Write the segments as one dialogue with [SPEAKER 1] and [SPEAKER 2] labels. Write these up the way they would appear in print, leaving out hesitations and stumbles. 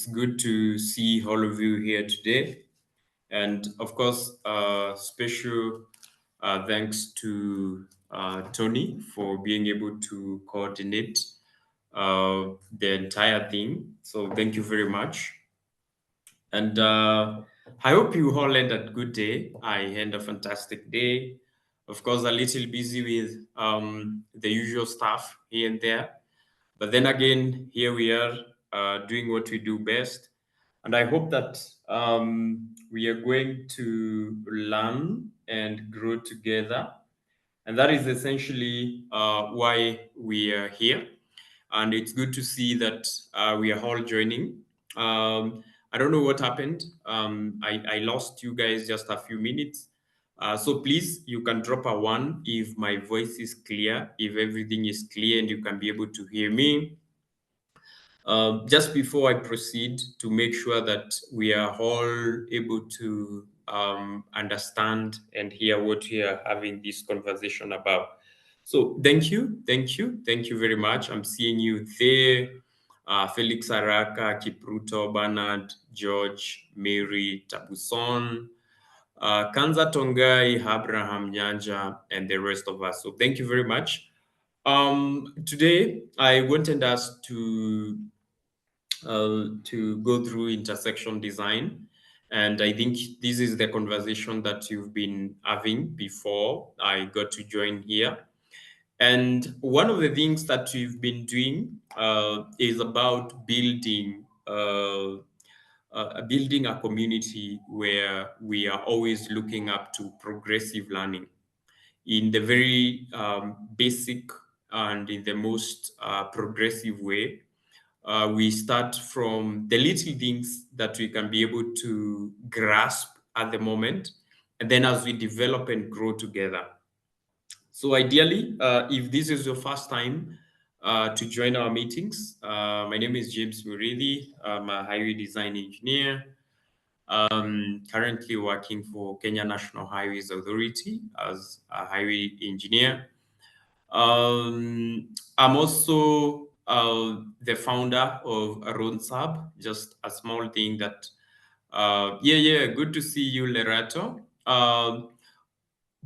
[SPEAKER 1] It's good to see all of you here today. And of course, special thanks to Tony for being able to coordinate the entire thing. So thank you very much. And I hope you all had a good day. I had a fantastic day. Of course, a little busy with the usual stuff here and there. But then again, here we are doing what we do best. And I hope that we are going to learn and grow together. And that is essentially why we are here. And it's good to see that we are all joining. I don't know what happened. I lost you guys just a few minutes. So please, you can drop a one if my voice is clear, if everything is clear and you can be able to hear me. Just before I proceed, to make sure that we are all able to understand and hear what we are having this conversation about. So thank you very much. I'm seeing you there. Felix Araka, Kipruto, Bernard, George, Mary, Tabuson, Kanza Tongai, Abraham Nyanja, and the rest of us. So thank you very much. Today, I wanted us to go through intersection design. And I think this is the conversation that you've been having before I got to join here. And one of the things that we've been doing is about building a community where we are always looking up to progressive learning in the very basic and in the most progressive way. We start from the little things that we can be able to grasp at the moment, and then as we develop and grow together. So ideally, if this is your first time to join our meetings, my name is James Muridi. I'm a highway design engineer, currently working for Kenya National Highways Authority as a highway engineer. I'm also the founder of RoadSub, just a small thing that, good to see you, Lerato.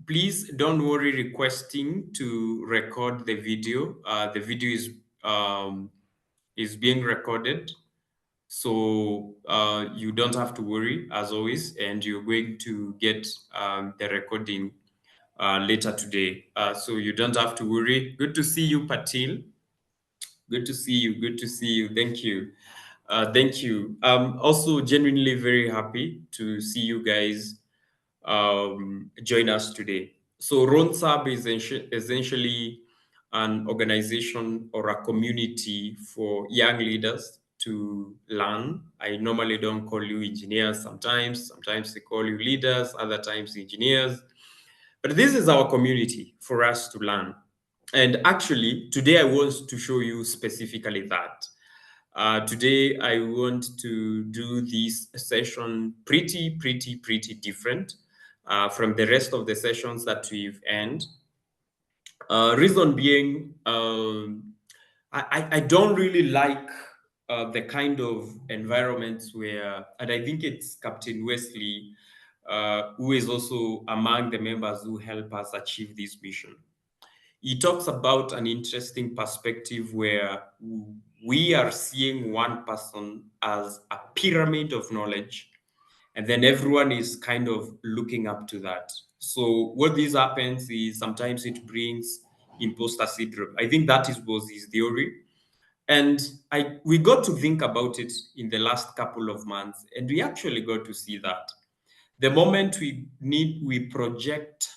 [SPEAKER 1] Please don't worry requesting to record the video. The video is being recorded. So you don't have to worry, as always, and you're going to get the recording later today. So you don't have to worry. Good to see you, Patil. Good to see you. Good to see you. Thank you. Thank you. Also genuinely very happy to see you guys join us today. So RONSAB is essentially an organization or a community for young leaders to learn. I normally don't call you engineers sometimes. Sometimes they call you leaders, other times engineers. But this is our community for us to learn. And actually, today I want to show you specifically that. Today, I want to do this session pretty different from the rest of the sessions that we've end. Reason being, I don't really like the kind of environments where, and I think it's Captain Wesley, who is also among the members who help us achieve this mission. He talks about an interesting perspective where we are seeing one person as a pyramid of knowledge, and then everyone is kind of looking up to that. So what this happens is sometimes it brings imposter syndrome. I think that was his theory. And we got to think about it in the last couple of months, and we actually got to see that the moment we project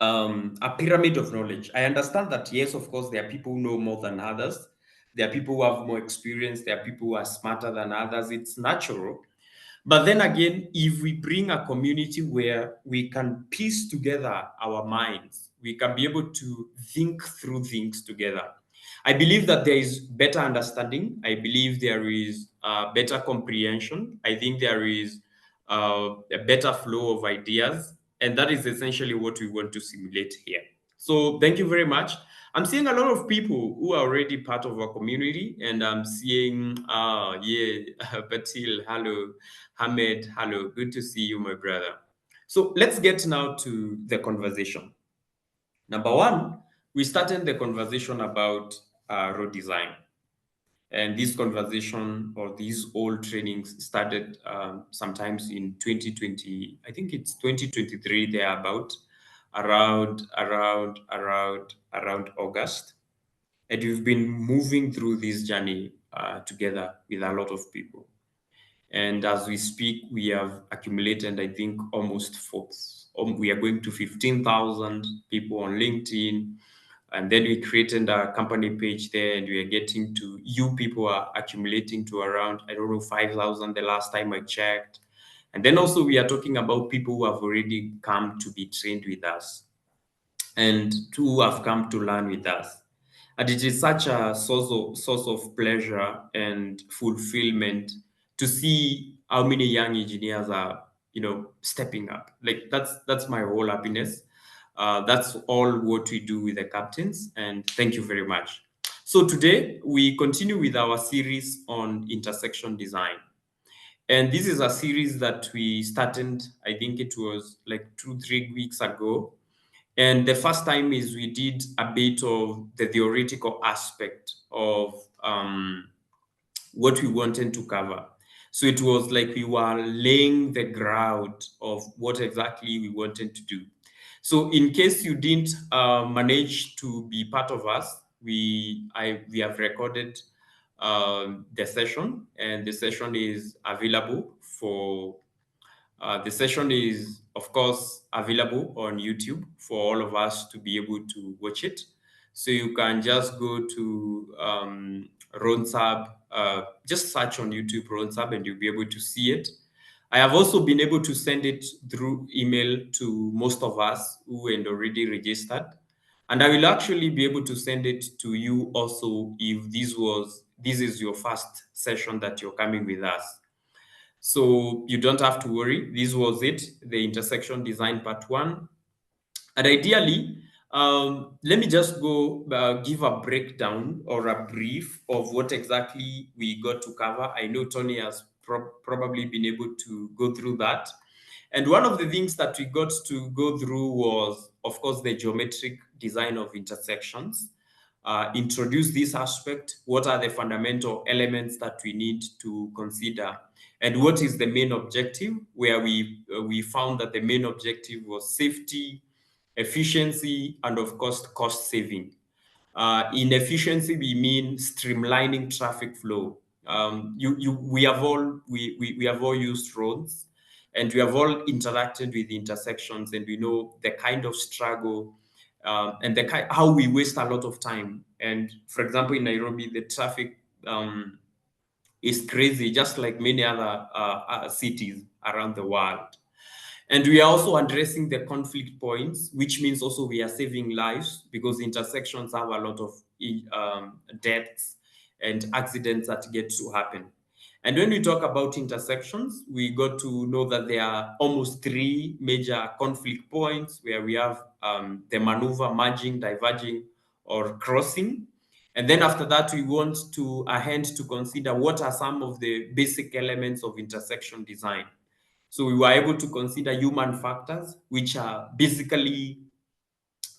[SPEAKER 1] a pyramid of knowledge. I understand that, yes, of course, there are people who know more than others. There are people who have more experience. There are people who are smarter than others. It's natural. But then again, if we bring a community where we can piece together our minds, we can be able to think through things together. I believe that there is better understanding. I believe there is better comprehension. I think there is a better flow of ideas. And that is essentially what we want to simulate here. So thank you very much. I'm seeing a lot of people who are already part of our community, and I'm seeing, yeah, Batil, hello, Hamed, hello, good to see you, my brother. So let's get now to the conversation. Number one, we started the conversation about road design. And this conversation or these old trainings started sometimes in 2020, I think it's 2023, there about around August. And we've been moving through this journey together with a lot of people. And as we speak, we have accumulated, I think, almost we are going to 15,000 people on LinkedIn. And then we created a company page there, and we are getting to, you people are accumulating to around, I don't know, 5,000 the last time I checked. And then also we are talking about people who have already come to be trained with us and who have come to learn with us. And it is such a source of pleasure and fulfillment to see how many young engineers are, stepping up. Like that's my whole happiness. That's all what we do with the captains, and thank you very much. So today we continue with our series on intersection design. And this is a series that we started, I think it was like 2, 3 weeks ago. And the first time is we did a bit of the theoretical aspect of what we wanted to cover. So it was like we were laying the ground of what exactly we wanted to do. So in case you didn't manage to be part of us, we have recorded the session, and the session is available for the session is, of course, available on YouTube for all of us to be able to watch it. So you can just go to Ronsab, just search on YouTube Ronsab, and you'll be able to see it. I have also been able to send it through email to most of us who had already registered. And I will actually be able to send it to you also if this is your first session that you're coming with us. So you don't have to worry. This was it, the intersection design part one. And ideally, let me just go give a breakdown or a brief of what exactly we got to cover. I know Tony has probably been able to go through that. And one of the things that we got to go through was, of course, the geometric design of intersections. Introduce this aspect. What are the fundamental elements that we need to consider? And what is the main objective? Where we found that the main objective was safety, efficiency, and of course, cost saving. In efficiency, we mean streamlining traffic flow. We have all used roads, and we have all interacted with intersections, and we know the kind of struggle and how we waste a lot of time. And for example, in Nairobi, the traffic is crazy, just like many other cities around the world. And we are also addressing the conflict points, which means also we are saving lives because intersections have a lot of deaths and accidents that get to happen. And when we talk about intersections, we got to know that there are almost 3 major conflict points where we have the maneuver, merging, diverging, or crossing. And then after that, we want to to consider what are some of the basic elements of intersection design. So we were able to consider human factors, which are basically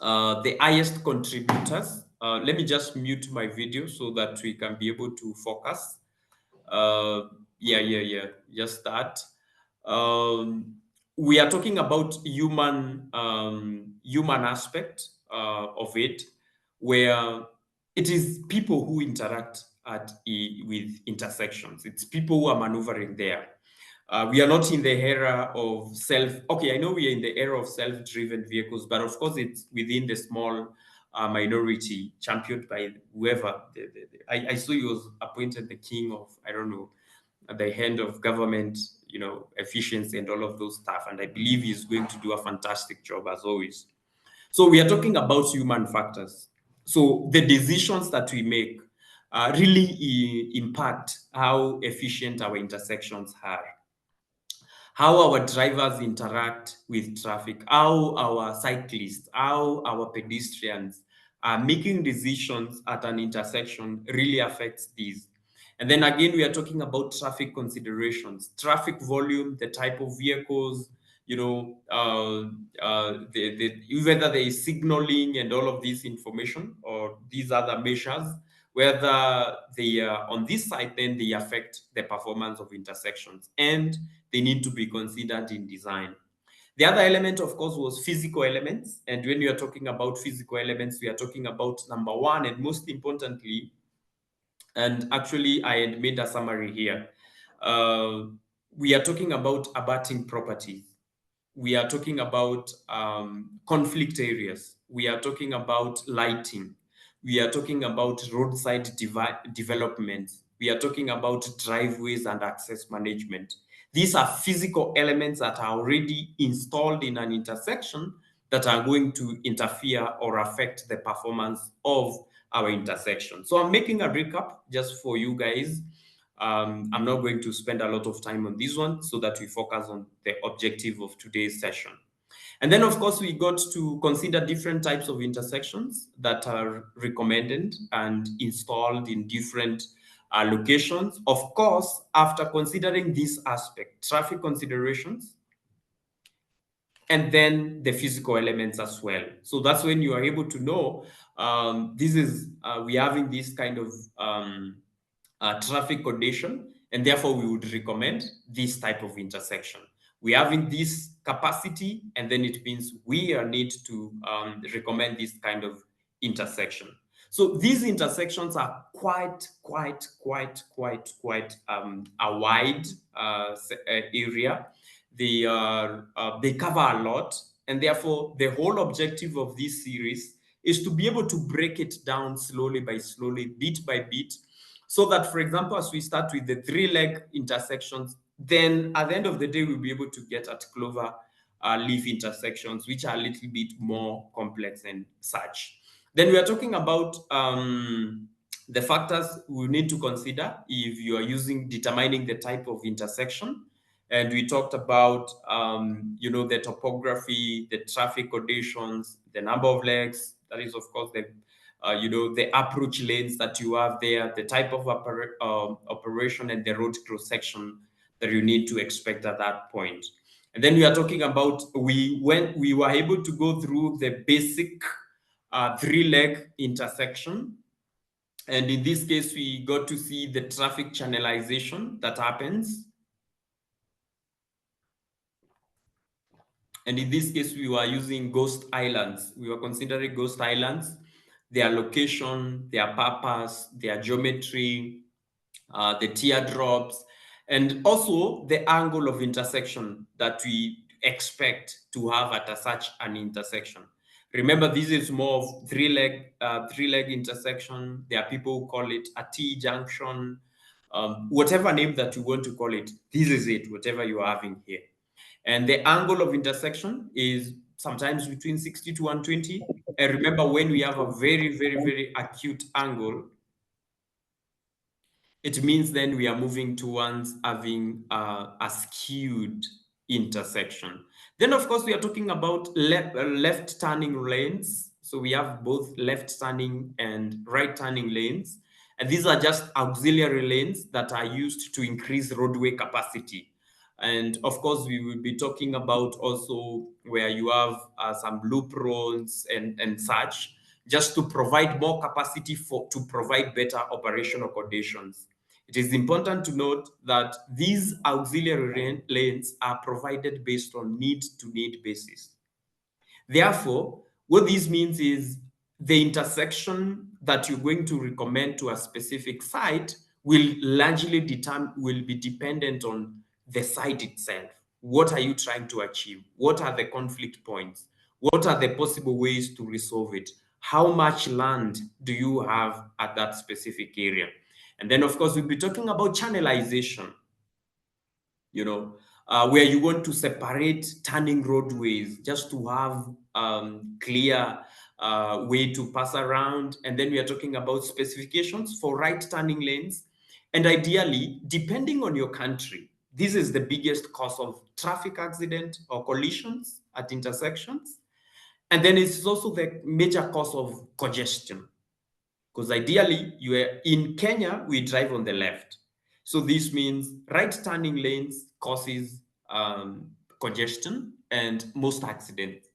[SPEAKER 1] the highest contributors. Let me just mute my video so that we can be able to focus. Uh, yeah. Just that. Um, we are talking about human aspect of it, where it is people who interact with intersections. It's people who are maneuvering there. We are not in the era of okay, I know we are in the era of self-driven vehicles, but of course it's within the small minority championed by whoever. I saw he was appointed the king of, I don't know, at the hand of government, efficiency and all of those stuff. And I believe he's going to do a fantastic job as always. So we are talking about human factors. So the decisions that we make really impact how efficient our intersections are, how our drivers interact with traffic, how our cyclists, how our pedestrians making decisions at an intersection really affects these. And then again, we are talking about traffic considerations, traffic volume, the type of vehicles, whether there is signaling and all of this information or these other measures, whether they are on this side, then they affect the performance of intersections and they need to be considered in design. The other element, of course, was physical elements. And when we are talking about physical elements, we are talking about number one, and most importantly, and actually I had made a summary here. Uh, we are talking about abutting properties. We are talking about conflict areas. We are talking about lighting. We are talking about roadside development. We are talking about driveways and access management. These are physical elements that are already installed in an intersection that are going to interfere or affect the performance of our intersection. So I'm making a recap just for you guys. I'm not going to spend a lot of time on this one so that we focus on the objective of today's session. And then, of course, we got to consider different types of intersections that are recommended and installed in different locations. Of course, after considering this aspect, traffic considerations, and then the physical elements as well. So that's when you are able to know we're having this kind of traffic condition, and therefore we would recommend this type of intersection. We're having this capacity, and then it means we need to recommend this kind of intersection. So these intersections are quite a wide area. They cover a lot, and therefore the whole objective of this series is to be able to break it down slowly by slowly, bit by bit, so that, for example, as we start with the three-leg intersections, then at the end of the day, we'll be able to get at clover leaf intersections, which are a little bit more complex and such. Then we are talking about the factors we need to consider if you are determining the type of intersection. And we talked about, the topography, the traffic conditions, the number of legs. That is, of course, the approach lanes that you have there, the type of operation, and the road cross section that you need to expect at that point. And then we are talking about when we were able to go through the basic three-leg intersection. And in this case, we got to see the traffic channelization that happens. And in this case, we were using ghost islands. We were considering ghost islands, their location, their purpose, their geometry, the teardrops, and also the angle of intersection that we expect to have at such an intersection. Remember, this is more of three-leg intersection. There are people who call it a T-junction, whatever name that you want to call it. This is it, whatever you are having here. And the angle of intersection is sometimes between 60 to 120. And remember, when we have a very acute angle, it means then we are moving towards having a skewed intersection. Then, of course, we are talking about left turning lanes. So we have both left turning and right turning lanes. And these are just auxiliary lanes that are used to increase roadway capacity. And of course, we will be talking about also where you have some loop roads and such, just to provide more capacity to provide better operational conditions. It is important to note that these auxiliary lanes are provided based on need-to-need basis. Therefore, what this means is the intersection that you're going to recommend to a specific site will largely be dependent on the site itself. What are you trying to achieve? What are the conflict points? What are the possible ways to resolve it? How much land do you have at that specific area? And then, of course, we'll be talking about channelization, where you want to separate turning roadways just to have clear way to pass around. And then we are talking about specifications for right turning lanes. And ideally, depending on your country, this is the biggest cause of traffic accident or collisions at intersections. And then it's also the major cause of congestion. Because ideally, you are in Kenya, we drive on the left. So this means right turning lanes causes congestion and most accidents.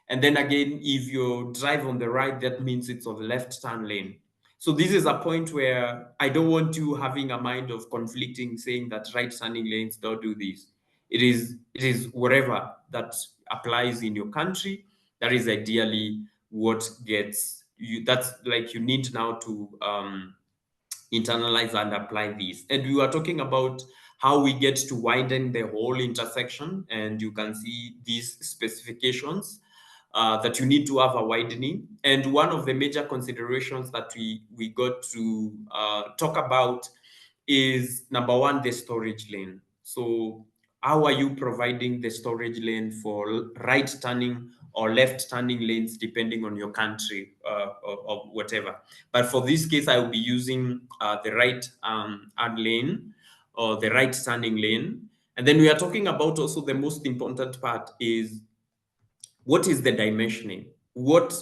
[SPEAKER 1] And then again, if you drive on the right, that means it's on the left turn lane. So this is a point where I don't want you having a mind of conflicting, saying that right turning lanes don't do this. It is whatever that applies in your country. That is ideally what gets you. That's like you need now to internalize and apply these. And we were talking about how we get to widen the whole intersection, and you can see these specifications that you need to have a widening. And one of the major considerations that we got to talk about is number one, the storage lane. So how are you providing the storage lane for right turning or left turning lanes, depending on your country or whatever. But for this case, I will be using the right turn lane or the right turning lane. And then we are talking about also the most important part is what is the dimensioning? What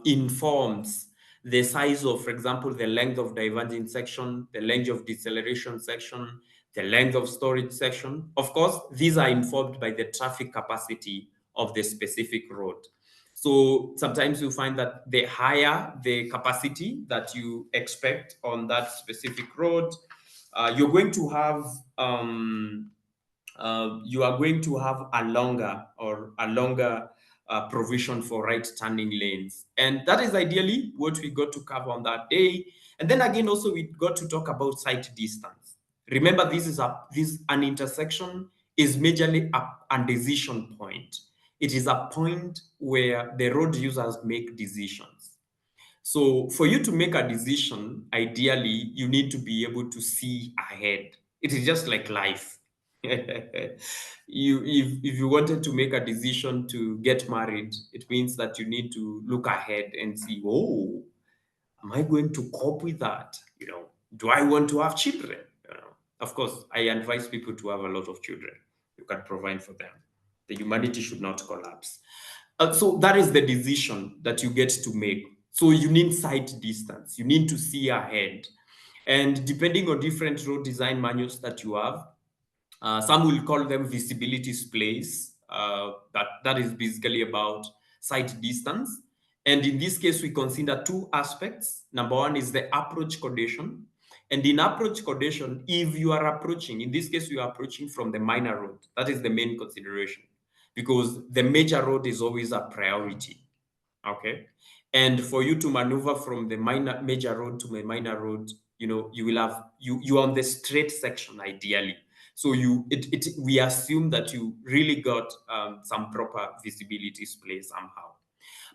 [SPEAKER 1] informs the size of, for example, the length of diverging section, the length of deceleration section, the length of storage section? Of course, these are informed by the traffic capacity of the specific road. So sometimes you find that the higher the capacity that you expect on that specific road, you're going to have you are going to have a longer provision for right turning lanes. And that is ideally what we got to cover on that day. And then again, also we got to talk about sight distance. Remember, an intersection is majorly a decision point. It is a point where the road users make decisions. So for you to make a decision, ideally, you need to be able to see ahead. It is just like life. If you wanted to make a decision to get married, it means that you need to look ahead and see, oh, am I going to cope with that? Do I want to have children? Of course, I advise people to have a lot of children. You can provide for them. The humanity should not collapse. So that is the decision that you get to make. So you need sight distance. You need to see ahead. And depending on different road design manuals that you have, some will call them visibility splays. That is basically about sight distance. And in this case, we consider two aspects. Number one is the approach condition. And in approach condition, if you are approaching, in this case, you are approaching from the minor road. That is the main consideration because the major road is always a priority. Okay. And for you to maneuver from the major road to the minor road, you will have you on the straight section ideally. So we assume that you really got some proper visibility display somehow.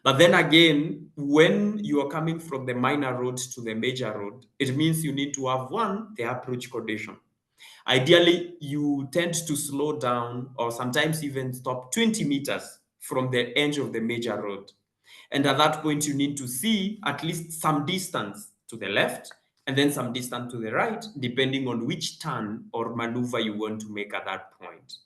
[SPEAKER 1] But then again, when you are coming from the minor road to the major road, it means you need to have the approach condition. Ideally, you tend to slow down or sometimes even stop 20 meters from the edge of the major road. And at that point, you need to see at least some distance to the left and then some distance to the right, depending on which turn or maneuver you want to make at that point.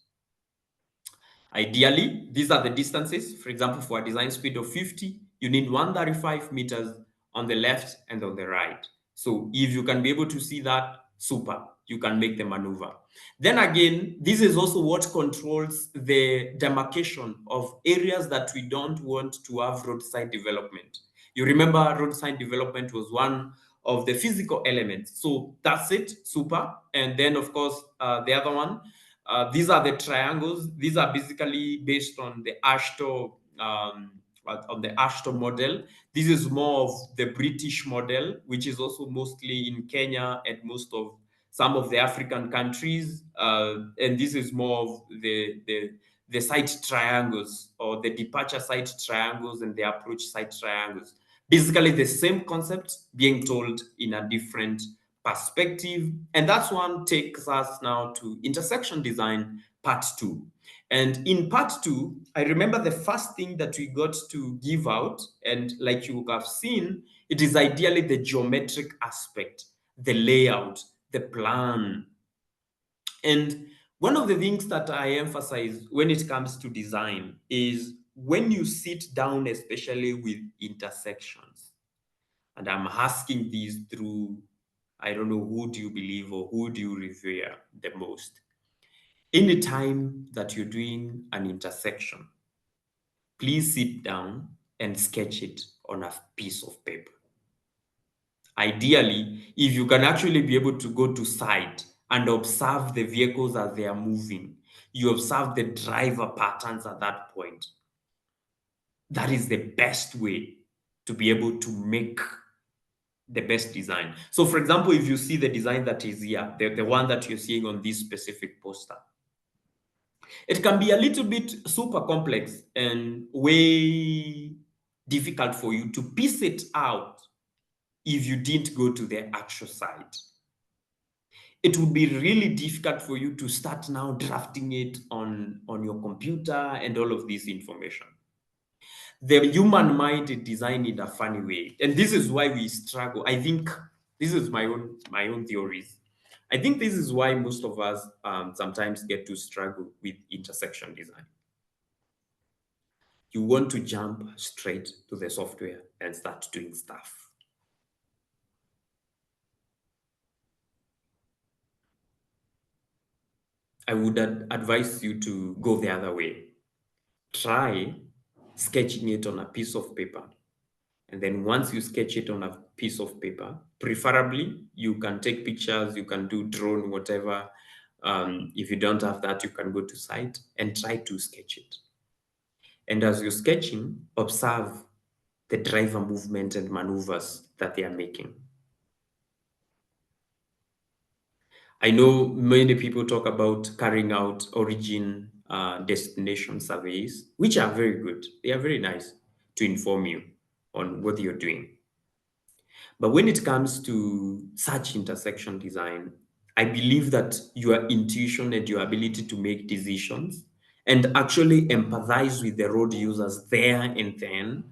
[SPEAKER 1] Ideally, these are the distances. For example, for a design speed of 50, you need 135 meters on the left and on the right. So if you can be able to see that, super, you can make the maneuver. Then again, this is also what controls the demarcation of areas that we don't want to have roadside development. You remember roadside development was one of the physical elements. So that's it, super. And then, of course, the other one, these are the triangles. These are basically based on the Ashton model. This is more of the British model, which is also mostly in Kenya and most of some of the African countries. And this is more of the site triangles or the departure site triangles and the approach site triangles. Basically the same concept being told in a different perspective. And that's one takes us now to intersection design part 2. And in part 2, I remember the first thing that we got to give out, and like you have seen, it is ideally the geometric aspect, the layout, the plan. And one of the things that I emphasize when it comes to design is when you sit down, especially with intersections, and I'm asking these through, I don't know, who do you believe or who do you revere the most? Anytime that you're doing an intersection, please sit down and sketch it on a piece of paper. Ideally, if you can actually be able to go to site and observe the vehicles as they are moving, you observe the driver patterns at that point. That is the best way to be able to make the best design. So for example, if you see the design that is here, the one that you're seeing on this specific poster, it can be a little bit super complex and way difficult for you to piece it out if you didn't go to the actual site. It would be really difficult for you to start now drafting it on your computer and all of this information. The human mind is designed in a funny way, and this is why we struggle. I think this is my own theories. I think this is why most of us sometimes get to struggle with intersection design. You want to jump straight to the software and start doing stuff. I would advise you to go the other way. Try sketching it on a piece of paper. And then once you sketch it on a piece of paper, preferably you can take pictures, you can do drone, whatever. If you don't have that, you can go to site and try to sketch it. And as you're sketching, observe the driver movement and maneuvers that they are making. I know many people talk about carrying out origin destination surveys, which are very good. They are very nice to inform you on what you're doing. But when it comes to such intersection design, I believe that your intuition and your ability to make decisions and actually empathize with the road users there and then,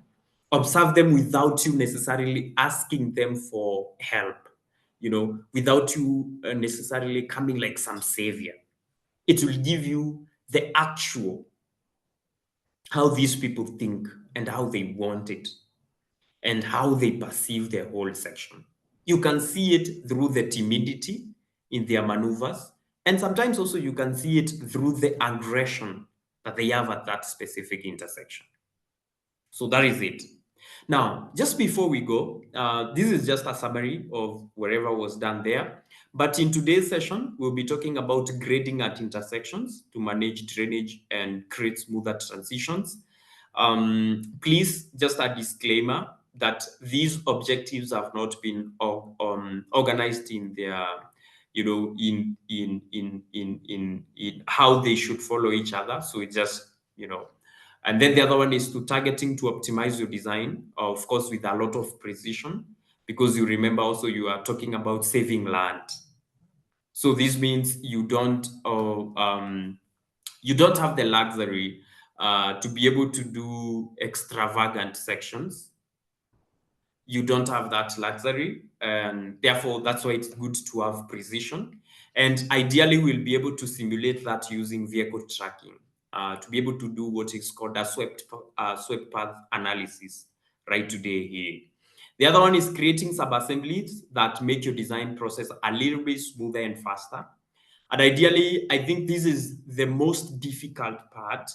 [SPEAKER 1] observe them without you necessarily asking them for help, without you necessarily coming like some savior. It will give you the actual, how these people think and how they want it and how they perceive their whole section. You can see it through the timidity in their maneuvers, and sometimes also you can see it through the aggression that they have at that specific intersection. So that is it. Now, just before we go, this is just a summary of whatever was done there. But in today's session, we'll be talking about grading at intersections to manage drainage and create smoother transitions. Please, just a disclaimer that these objectives have not been organized in their, in how they should follow each other. So it just, and then the other one is to targeting to optimize your design, of course, with a lot of precision, because you remember also you are talking about saving land. So this means you don't have the luxury to be able to do extravagant sections. You don't have that luxury, and therefore that's why it's good to have precision. And ideally, we'll be able to simulate that using vehicle tracking to be able to do what is called a swept path analysis right today here. The other one is creating subassemblies that make your design process a little bit smoother and faster. And ideally, I think this is the most difficult part.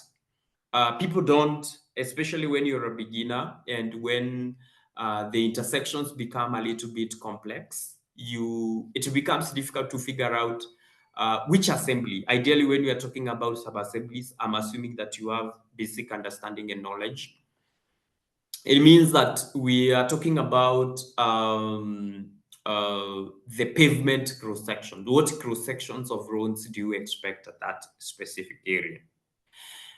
[SPEAKER 1] People don't, especially when you're a beginner and when the intersections become a little bit complex, it becomes difficult to figure out which assembly. Ideally, when we are talking about sub-assemblies, I'm assuming that you have basic understanding and knowledge. It means that we are talking about the pavement cross-section. What cross-sections of roads do you expect at that specific area?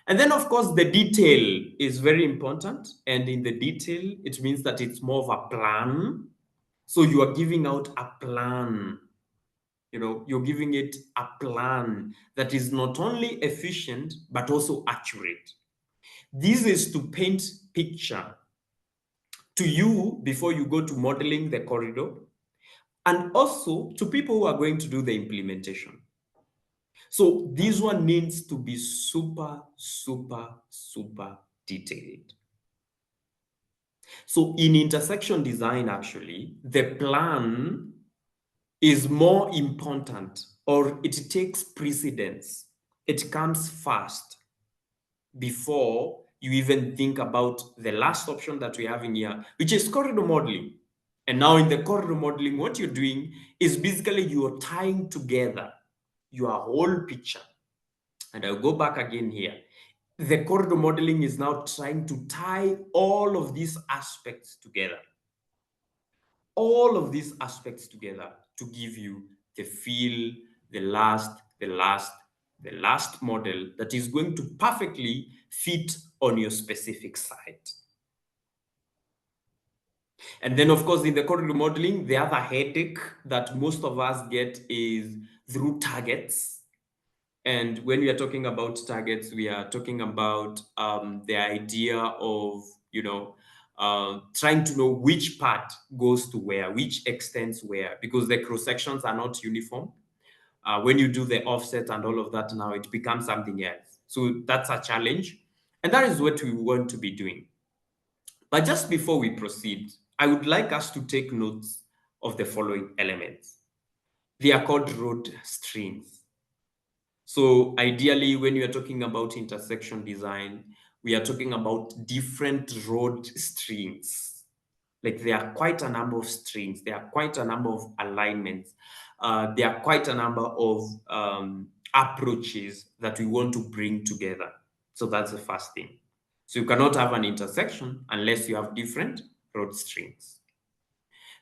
[SPEAKER 1] And then, of course, the detail is very important. And in the detail, it means that it's more of a plan. So you are giving out a plan. You're giving it a plan that is not only efficient, but also accurate. This is to paint picture to you before you go to modeling the corridor, and also to people who are going to do the implementation. So this one needs to be super, super, super detailed. So in intersection design, actually, the plan is more important, or it takes precedence. It comes first before you even think about the last option that we have in here, which is corridor modeling. And now in the corridor modeling, what you're doing is basically you're tying together your whole picture. And I'll go back again here. The corridor modeling is now trying to tie all of these aspects together. All of these aspects together to give you the feel, the last model that is going to perfectly fit on your specific site. And then, of course, in the corridor modeling, the other headache that most of us get is through targets. And when we are talking about targets, we are talking about the idea of, trying to know which part goes to where, which extends where, because the cross sections are not uniform. When you do the offset and all of that, now it becomes something else. So that's a challenge. And that is what we want to be doing. But just before we proceed, I would like us to take notes of the following elements. They are called road strings. So ideally, when we are talking about intersection design, we are talking about different road strings. Like there are quite a number of strings, there are quite a number of alignments, there are quite a number of approaches that we want to bring together. So that's the first thing. So you cannot have an intersection unless you have different road strings.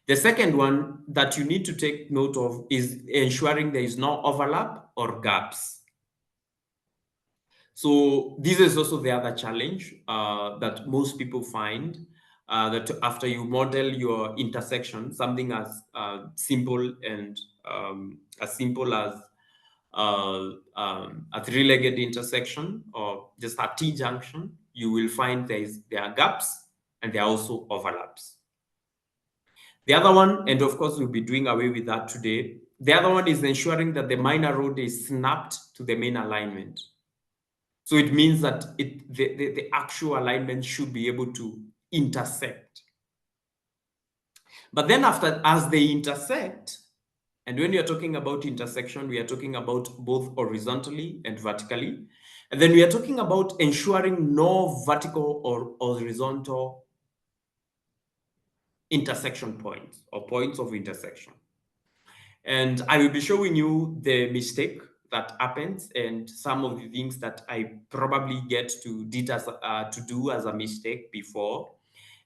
[SPEAKER 1] The second one that you need to take note of is ensuring there is no overlap or gaps. So this is also the other challenge that most people find, that after you model your intersection, something simple and as simple as a three-legged intersection or just a T-junction, you will find there are gaps and there are also overlaps. The other one, and of course we'll be doing away with that today, the other one is ensuring that the minor road is snapped to the main alignment. So it means that the actual alignment should be able to intersect. But then as they intersect, and when you're talking about intersection, we are talking about both horizontally and vertically. And then we are talking about ensuring no vertical or horizontal intersection points or points of intersection. And I will be showing you the mistake that happens and some of the things that I probably get to do as a mistake before.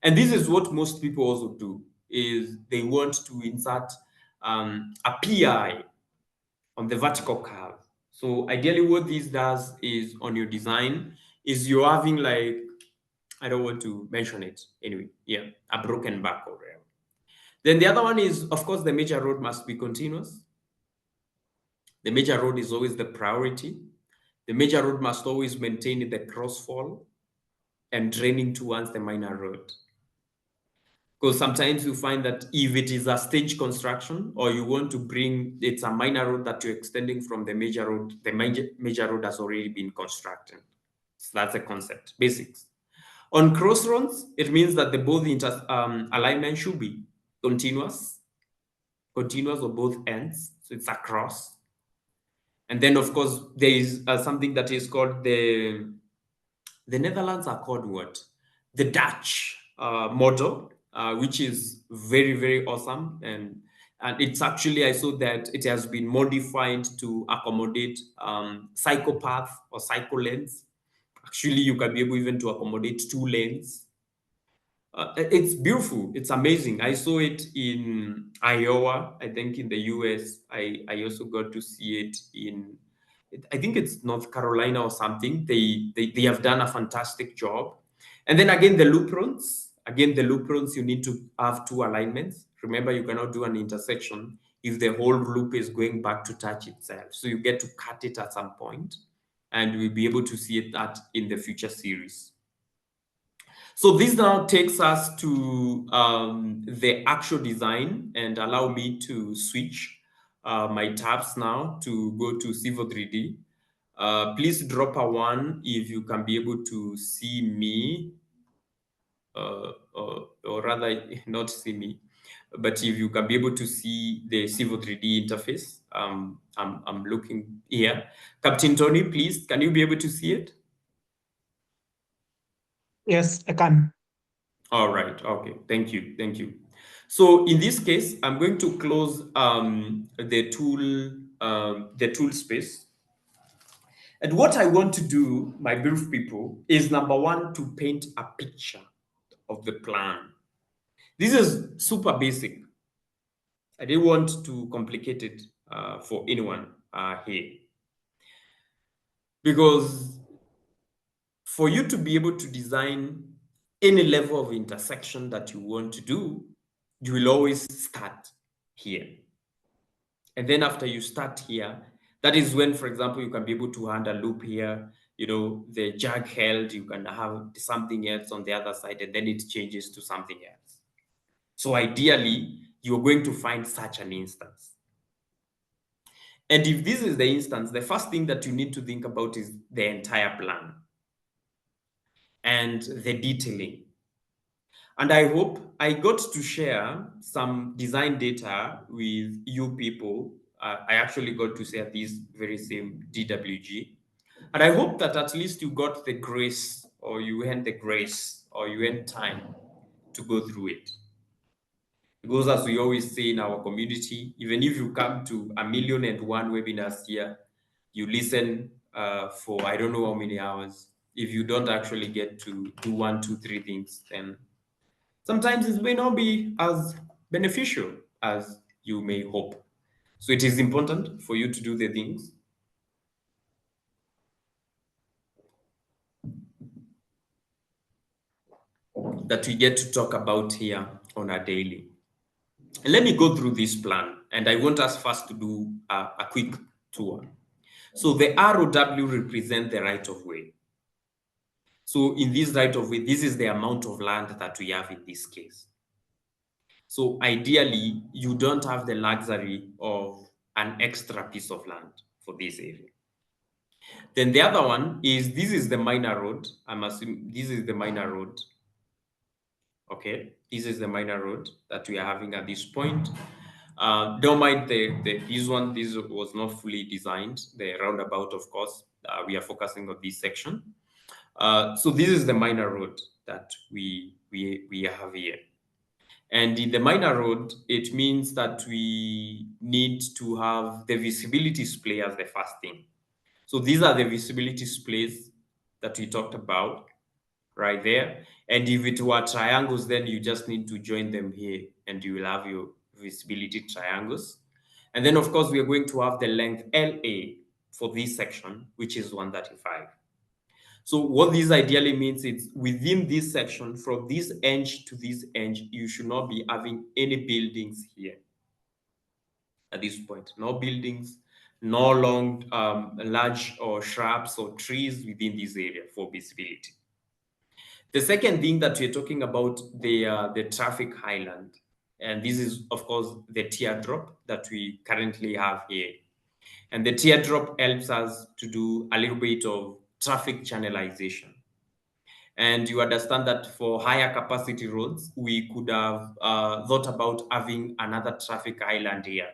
[SPEAKER 1] And this is what most people also do, is they want to insert a PI on the vertical curve. So ideally what this does is on your design is you're having like, I don't want to mention it anyway, yeah, a broken back or whatever. Then the other one is, of course, the major road must be continuous. The major road is always the priority. The major road must always maintain the crossfall and draining towards the minor road. Because sometimes you find that if it is a stage construction or you want to bring, it's a minor road that you're extending from the major road road has already been constructed. So that's a concept, basics. On crossroads, it means that the both alignment should be continuous on both ends. So it's a cross. And then, of course, there is something that is called the Netherlands are called what? The Dutch model, which is very, very awesome. And it's actually, I saw that it has been modified to accommodate psychopath or cycle lanes. Actually, you can be able even to accommodate 2 lanes. It's beautiful. It's amazing. I saw it in Iowa. I think in the US. I also got to see it in, I think it's North Carolina or something. They have done a fantastic job. And then again, the loop roads. Again, the loop roads, you need to have 2 alignments. Remember, you cannot do an intersection if the whole loop is going back to touch itself. So you get to cut it at some point, and we'll be able to see that in the future series. So this now takes us to the actual design, and allow me to switch my tabs now to go to Civil 3D. Please drop a one if you can be able to see me, or rather not see me, but if you can be able to see the Civil 3D interface. I'm looking here. Captain Tony, please, can you be able to see it?
[SPEAKER 2] Yes, I can.
[SPEAKER 1] All right. Okay. Thank you. Thank you. So in this case, I'm going to close the tool space. And what I want to do, my beautiful people, is number one, to paint a picture of the plan. This is super basic. I didn't want to complicate it for anyone here, because for you to be able to design any level of intersection that you want to do, you will always start here. And then after you start here, that is when, for example, you can be able to hand a loop here, the jug held, you can have something else on the other side, and then it changes to something else. So ideally, you're going to find such an instance. And if this is the instance, the first thing that you need to think about is the entire plan and the detailing. And I hope I got to share some design data with you people. I actually got to share this very same DWG. And I hope that at least you got the grace, or you had the grace, or you had time to go through it. Because as we always say in our community, even if you come to 1,000,001 webinars here, you listen for I don't know how many hours. If you don't actually get to do one, two, three things, then sometimes it may not be as beneficial as you may hope. So it is important for you to do the things that we get to talk about here on a daily. And let me go through this plan, and I want us first to do a quick tour. So the ROW represent the right of way. So in this right of way, this is the amount of land that we have in this case. So ideally, you don't have the luxury of an extra piece of land for this area. Then the other one is, this is the minor road. I'm assuming this is the minor road. Okay, this is the minor road that we are having at this point. Don't mind this one. This was not fully designed. The roundabout, of course, we are focusing on this section. So this is the minor road that we have here. And in the minor road, it means that we need to have the visibility display as the first thing. So these are the visibility displays that we talked about right there. And if it were triangles, then you just need to join them here and you will have your visibility triangles. And then, of course, we are going to have the length LA for this section, which is 135. So what this ideally means is, within this section, from this edge to this edge, you should not be having any buildings here at this point. No buildings, no long, large or shrubs or trees within this area for visibility. The second thing that we're talking about, the traffic island. And this is, of course, the teardrop that we currently have here. And the teardrop helps us to do a little bit of traffic channelization. And you understand that for higher capacity roads, we could have thought about having another traffic island here.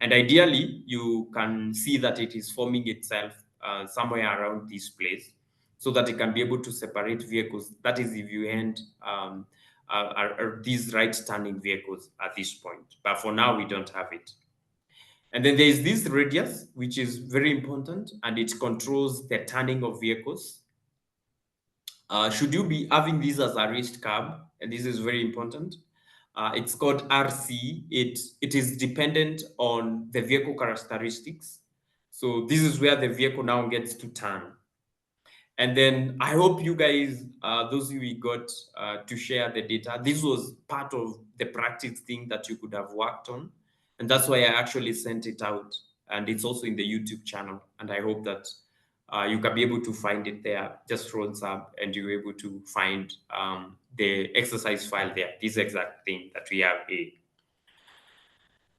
[SPEAKER 1] And ideally, you can see that it is forming itself somewhere around this place, so that it can be able to separate vehicles. That is, if you end are these right turning vehicles at this point. But for now, we don't have it. And then there is this radius, which is very important, and it controls the turning of vehicles. Should you be having this as a raised curb, and this is very important, it's called RC. It is dependent on the vehicle characteristics. So this is where the vehicle now gets to turn. And then I hope you guys, those who we got to share the data, this was part of the practice thing that you could have worked on. And that's why I actually sent it out. And it's also in the YouTube channel. And I hope that you can be able to find it there. Just scroll up and you're able to find the exercise file there, this exact thing that we have here.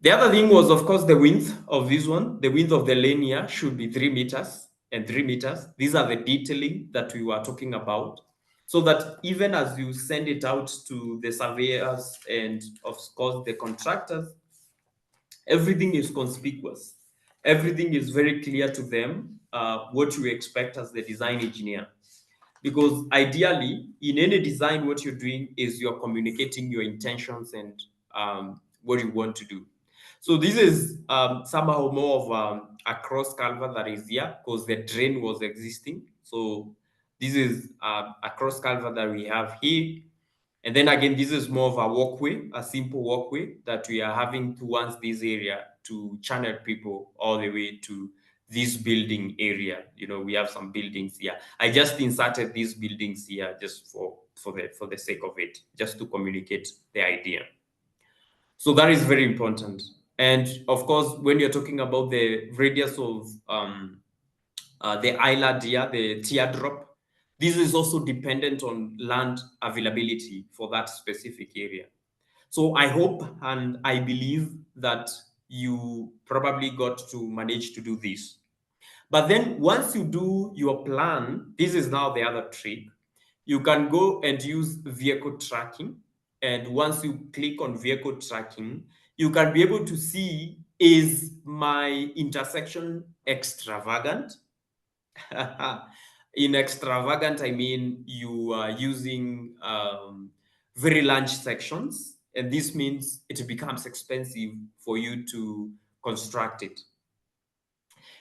[SPEAKER 1] The other thing was, of course, the width of this one. The width of the lane here should be 3 meters. and 3 meters. These are the detailing that we were talking about. So that even as you send it out to the surveyors and of course the contractors, everything is conspicuous. Everything is very clear to them, what you expect as the design engineer. Because ideally, in any design, what you're doing is you're communicating your intentions and what you want to do. So this is somehow more of a cross culvert that is here because the drain was existing. So this is a cross culvert that we have here. And then again, this is more of a walkway, a simple walkway that we are having towards this area to channel people all the way to this building area. You know, we have some buildings here. I just inserted these buildings here just for the sake of it, just to communicate the idea. So that is very important. And of course, when you're talking about the radius of the island here, the teardrop, this is also dependent on land availability for that specific area. So I hope and I believe that you probably got to manage to do this. But then once you do your plan, this is now the other trick. You can go and use vehicle tracking. And once you click on vehicle tracking, you can be able to see, is my intersection extravagant? In extravagant, I mean you are using very large sections, and this means it becomes expensive for you to construct it.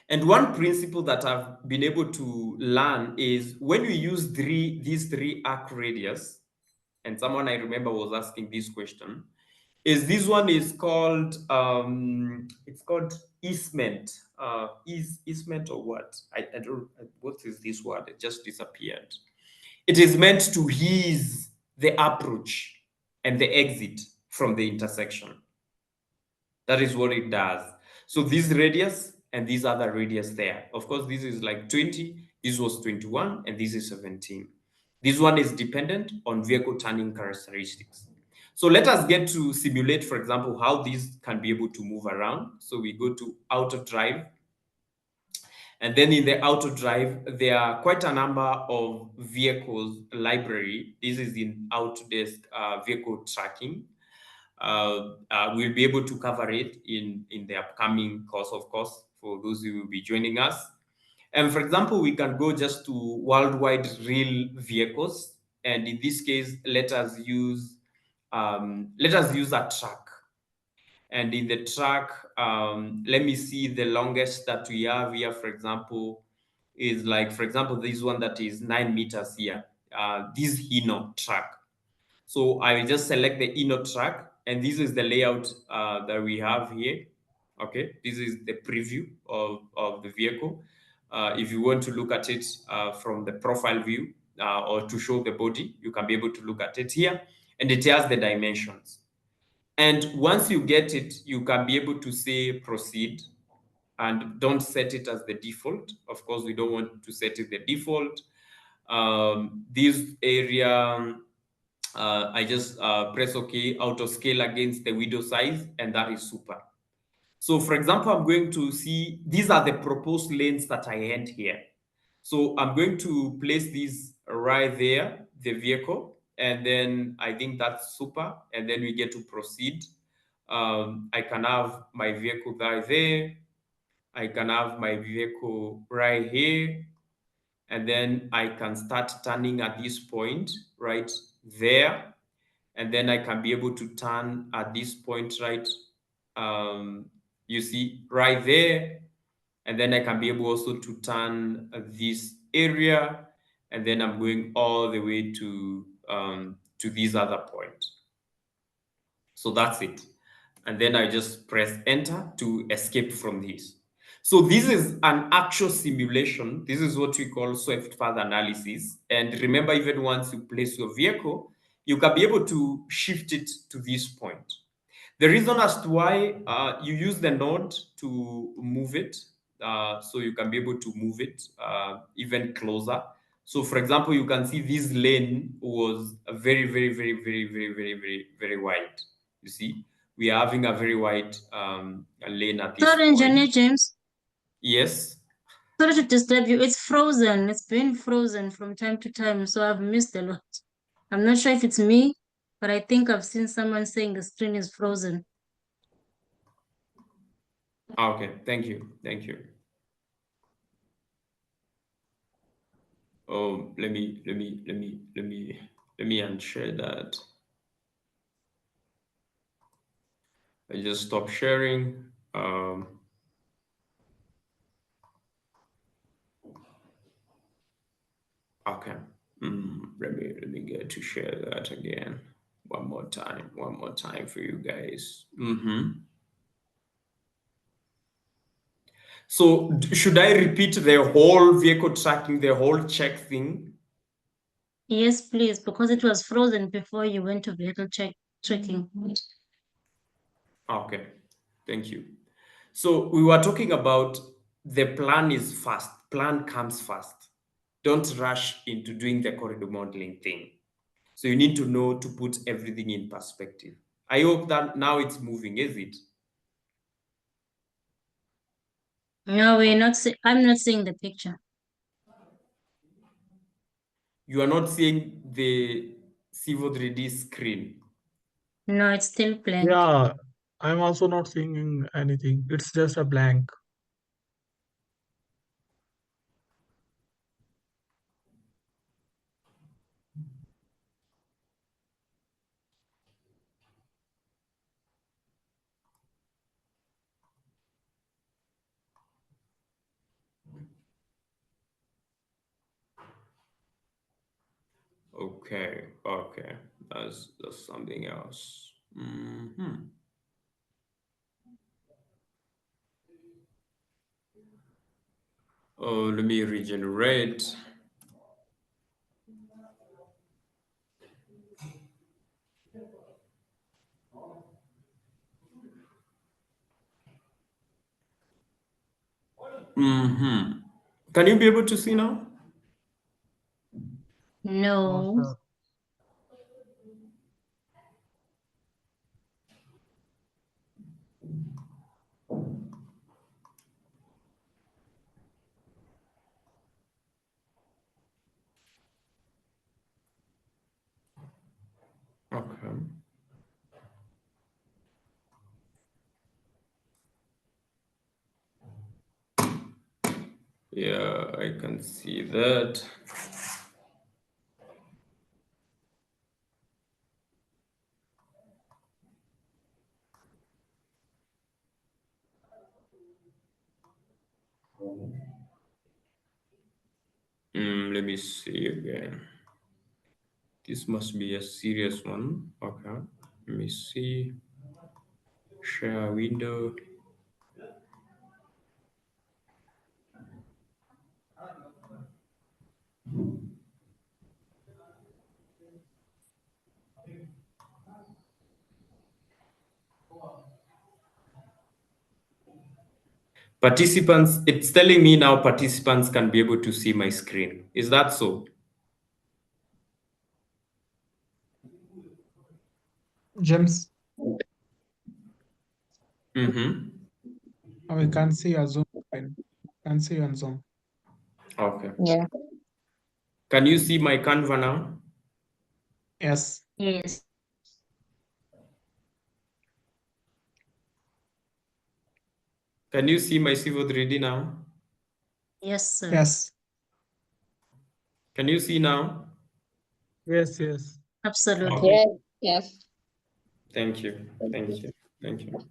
[SPEAKER 1] And one principle that I've been able to learn is when you use these three arc radius, and someone I remember was asking this question, is this one is called it's called easement. Easement or what? I don't, what is this word? It just disappeared. It is meant to ease the approach and the exit from the intersection. That is what it does. So this radius and these other radius there. Of course, this is like 20, this was 21, and this is 17. This one is dependent on vehicle turning characteristics. So let us get to simulate, for example, how these can be able to move around. So we go to auto drive. And then in the auto drive, there are quite a number of vehicles library. This is in Autodesk vehicle tracking. We'll be able to cover it in the upcoming course, of course, for those who will be joining us. And for example, we can go just to worldwide real vehicles. And in this case, let us use a truck. And in the track, let me see the longest that we have here, for example, is like, for example, this one that is 9 meters here, this Hino track. So I will just select the Hino track, and this is the layout that we have here. Okay, this is the preview of the vehicle. If you want to look at it from the profile view or to show the body, you can be able to look at it here, and it has the dimensions. And once you get it, you can be able to say proceed, and don't set it as the default. Of course, we don't want to set it the default. This area, I just press OK, auto scale against the window size, and that is super. So for example, I'm going to see, these are the proposed lanes that I had here. So I'm going to place these right there, the vehicle, and then I think that's super. And then we get to proceed. I can have my vehicle right there. I can have my vehicle right here. And then I can start turning at this point right there. And then I can be able to turn at this point right, you see, right there. And then I can be able also to turn this area, and then I'm going all the way to this other point. So that's it. And then I just press enter to escape from this. So this is an actual simulation. This is what we call swift path analysis. And remember, even once you place your vehicle, you can be able to shift it to this point. The reason as to why you use the node to move it, so you can be able to move it even closer. So for example, you can see this lane was very, very, very, very, very, very, very, very wide. You see, we are having a very wide lane at this
[SPEAKER 2] Third
[SPEAKER 1] point.
[SPEAKER 2] engineer James.
[SPEAKER 1] Yes.
[SPEAKER 2] Sorry to disturb you. It's frozen. It's been frozen from time to time, so I've missed a lot. I'm not sure if it's me, but I think I've seen someone saying the screen is frozen.
[SPEAKER 1] Okay, thank you. Thank you. Oh, let me unshare that. I just stop sharing. Okay. Let me get to share that again. One more time for you guys. So should I repeat the whole vehicle tracking, the whole check thing?
[SPEAKER 2] Yes, please, because it was frozen before you went to vehicle checking.
[SPEAKER 1] Okay, thank you. So we were talking about the plan is first. Plan comes first. Don't rush into doing the corridor modeling thing. So you need to know to put everything in perspective. I hope that now it's moving, is it?
[SPEAKER 2] No, I'm not seeing the picture.
[SPEAKER 1] You are not seeing the Civo 3D screen.
[SPEAKER 2] No, it's still blank.
[SPEAKER 3] Yeah, I'm also not seeing anything. It's just a blank.
[SPEAKER 1] Okay, okay. That's something else. Oh, let me regenerate. Can you be able to see now?
[SPEAKER 3] Not
[SPEAKER 2] No.
[SPEAKER 3] sure.
[SPEAKER 1] Okay. Yeah, I can see that. Let me see again. This must be a serious one. Okay. Let me see. Share window. Participants, it's telling me now participants can be able to see my screen. Is that so?
[SPEAKER 3] James,
[SPEAKER 1] Mm-hmm.
[SPEAKER 3] we can see a Zoom screen. Can see on Zoom.
[SPEAKER 1] Okay.
[SPEAKER 2] Yeah.
[SPEAKER 1] Can you see my Canva now?
[SPEAKER 3] Yes.
[SPEAKER 2] Yes.
[SPEAKER 1] Can you see my Civo 3D now?
[SPEAKER 2] Yes, sir.
[SPEAKER 3] Yes.
[SPEAKER 1] Can you see now?
[SPEAKER 3] Yes. Yes.
[SPEAKER 2] Absolutely.
[SPEAKER 1] Okay.
[SPEAKER 4] Yes.
[SPEAKER 1] Thank you. Thank you. Thank you.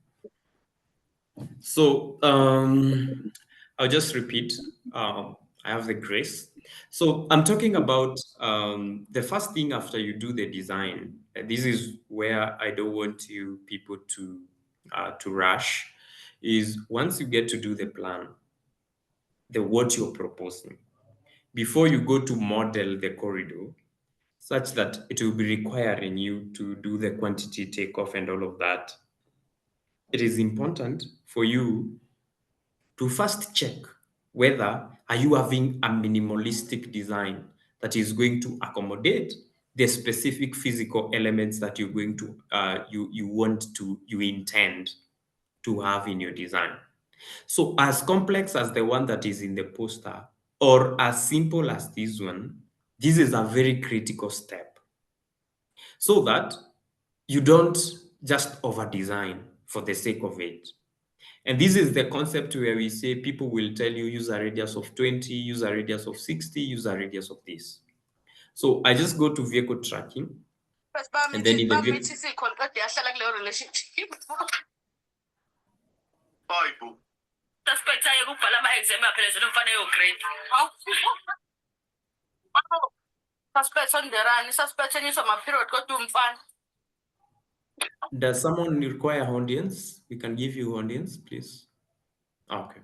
[SPEAKER 1] So I'll just repeat. I have the grace. So I'm talking about the first thing after you do the design. This is where I don't want you people to rush. Is once you get to do the plan, the what you're proposing, before you go to model the corridor, such that it will be requiring you to do the quantity takeoff and all of that. It is important for you to first check whether are you having a minimalistic design that is going to accommodate the specific physical elements that you're going to you intend to have in your design. So as complex as the one that is in the poster, or as simple as this one, this is a very critical step so that you don't just over design for the sake of it. And this is the concept where we say people will tell you use a radius of 20, use a radius of 60, use a radius of this. So I just go to vehicle tracking, and then in the vehicle, does someone require audience? We can give you audience, please. Okay.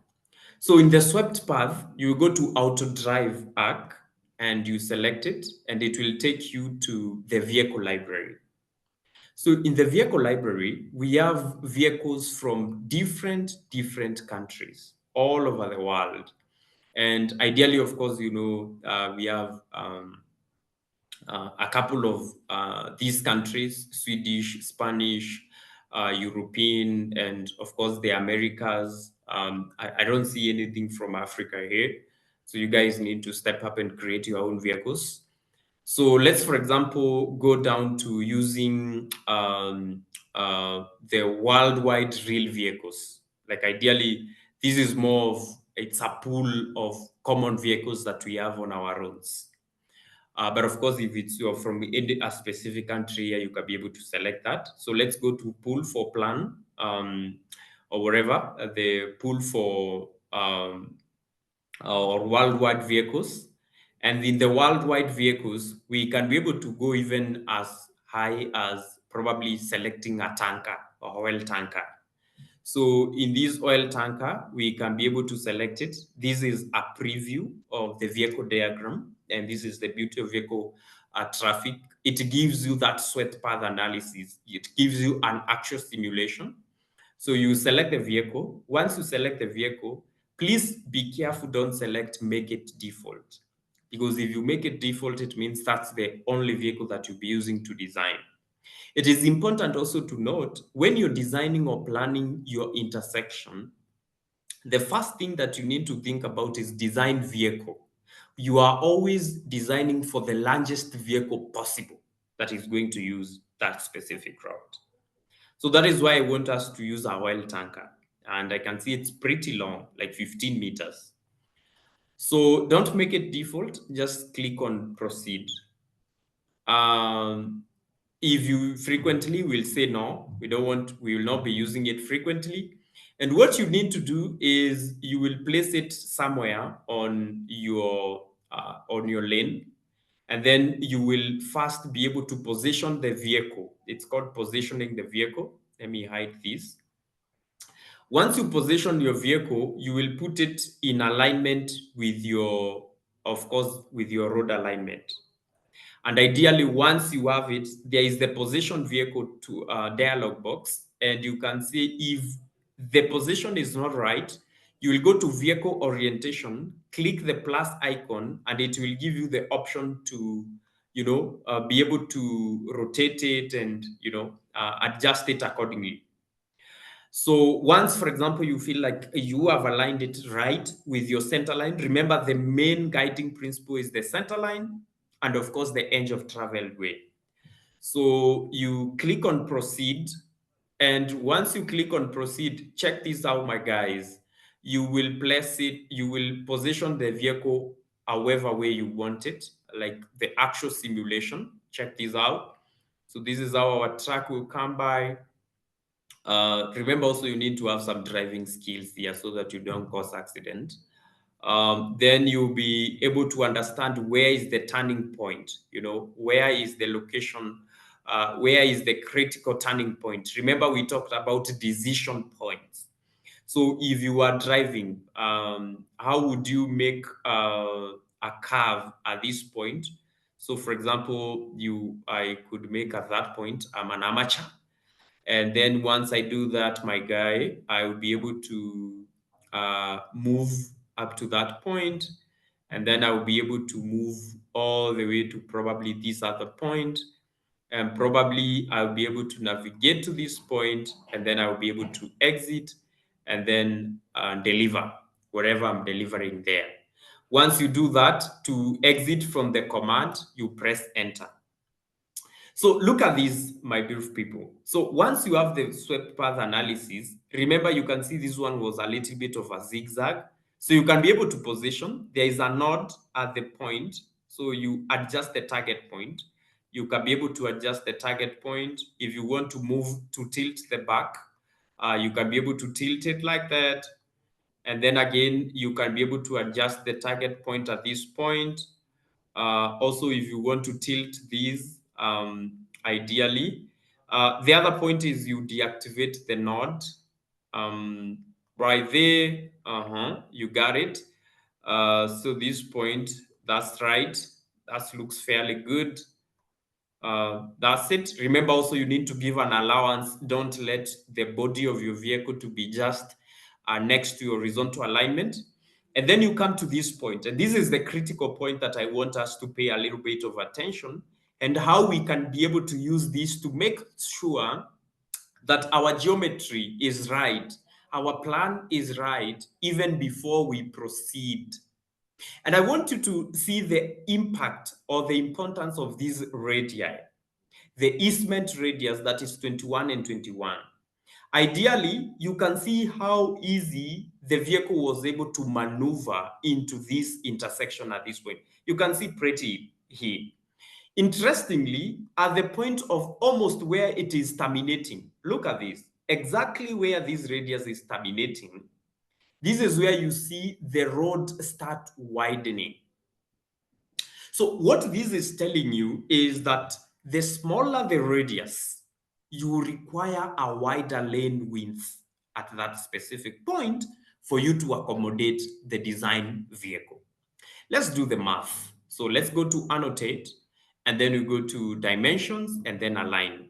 [SPEAKER 1] So in the swept path, you go to auto drive arc and you select it, and it will take you to the vehicle library. So in the vehicle library, we have vehicles from different countries all over the world. And ideally, of course, we have a couple of these countries: Swedish, Spanish, European, and of course the Americas. I don't see anything from Africa here. So you guys need to step up and create your own vehicles. So let's, for example, go down to using the worldwide real vehicles. Like ideally, this is more of it's a pool of common vehicles that we have on our roads. But of course, if it's you're from a specific country, you can be able to select that. So let's go to pool for plan or wherever the pool for or worldwide vehicles. And in the worldwide vehicles, we can be able to go even as high as probably selecting a tanker or oil tanker. So in this oil tanker, we can be able to select it. This is a preview of the vehicle diagram, and this is the beauty of vehicle traffic. It gives you that sweat path analysis. It gives you an actual simulation. So you select the vehicle. Once you select the vehicle, please be careful, don't select make it default. Because if you make it default, it means that's the only vehicle that you'll be using to design. It is important also to note when you're designing or planning your intersection, the first thing that you need to think about is design vehicle. You are always designing for the largest vehicle possible that is going to use that specific route. So that is why I want us to use our oil tanker. And I can see it's pretty long, like 15 meters. So don't make it default, just click on proceed. Um, if you frequently will say no, we will not be using it frequently. And what you need to do is you will place it somewhere on your lane, and then you will first be able to position the vehicle. It's called positioning the vehicle. Let me hide this. Once you position your vehicle, you will put it in alignment with of course, with your road alignment. And ideally, once you have it, there is the position vehicle to dialog box, and you can see if the position is not right, you will go to vehicle orientation, click the plus icon, and it will give you the option to, be able to rotate it and, adjust it accordingly. So once, for example, you feel like you have aligned it right with your center line, remember the main guiding principle is the center line and of course the edge of traveled way. So you click on proceed, and once you click on proceed, check this out, my guys. You will you will position the vehicle however way you want it, like the actual simulation. Check this out. So this is how our truck will come by. Remember also you need to have some driving skills here so that you don't cause accident. Then you'll be able to understand where is the turning point, where is the location, where is the critical turning point. Remember we talked about decision points. So if you are driving, how would you make a curve at this point? So for example, I could make at that point, I'm an amateur. And then once I do that, my guy, I will be able to move up to that point, and then I will be able to move all the way to probably this other point, and probably I'll be able to navigate to this point, and then I'll be able to exit, and then deliver wherever I'm delivering there. Once you do that, to exit from the command, you press enter. So look at these, my beautiful people. So once you have the swept path analysis, remember you can see this one was a little bit of a zigzag. So you can be able to position. There is a node at the point. So you adjust the target point. You can be able to adjust the target point. If you want to move to tilt the back, you can be able to tilt it like that. And then again, you can be able to adjust the target point at this point. Also, if you want to tilt these, ideally. The other point is you deactivate the node. Right there, you got it. So this point, that's right. That looks fairly good. That's it. Remember also you need to give an allowance. Don't let the body of your vehicle to be just next to your horizontal alignment. And then you come to this point. And this is the critical point that I want us to pay a little bit of attention, and how we can be able to use this to make sure that our geometry is right, our plan is right, even before we proceed. And I want you to see the impact or the importance of these radii, the easement radius, that is 21 and 21. Ideally, you can see how easy the vehicle was able to maneuver into this intersection at this point. You can see pretty here. Interestingly, at the point of almost where it is terminating, look at this, exactly where this radius is terminating, this is where you see the road start widening. So what this is telling you is that the smaller the radius, you require a wider lane width at that specific point for you to accommodate the design vehicle. Let's do the math. So let's go to annotate, and then we go to dimensions and then align.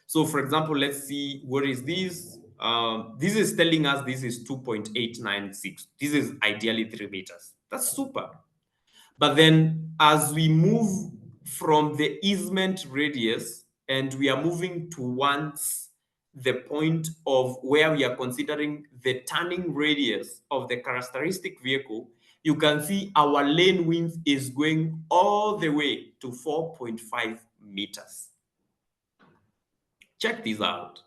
[SPEAKER 1] So for example, let's see, what is this? This is telling us this is 2.896. This is ideally 3 meters. That's super. But then as we move from the easement radius and we are moving towards the point of where we are considering the turning radius of the characteristic vehicle, you can see our lane width is going all the way to 4.5 meters. Check this out.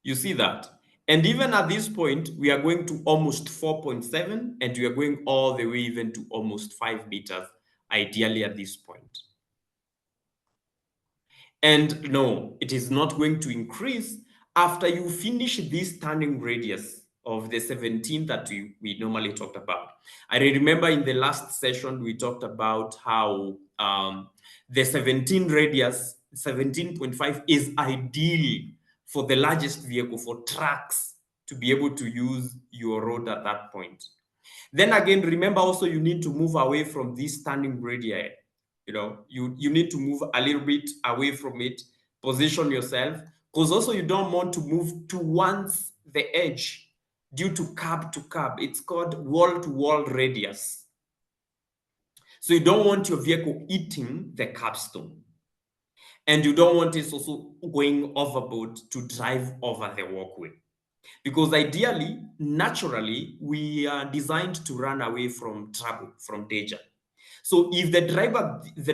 [SPEAKER 1] You see that? And even at this point, we are going to almost 4.7, and we are going all the way even to almost 5 meters, ideally at this point. And no, it is not going to increase after you finish this turning radius of the 17 that we normally talked about. I remember in the last session, we talked about how the 17 radius, 17.5 is ideal for the largest vehicle, for trucks to be able to use your road at that point. Then again, remember also you need to move away from this standing radii. You need to move a little bit away from it, position yourself, because also you don't want to move towards the edge due to curb to curb. It's called wall to wall radius. So you don't want your vehicle eating the curbstone. And you don't want it also going overboard to drive over the walkway. Because ideally, naturally, we are designed to run away from trouble, from danger. So if the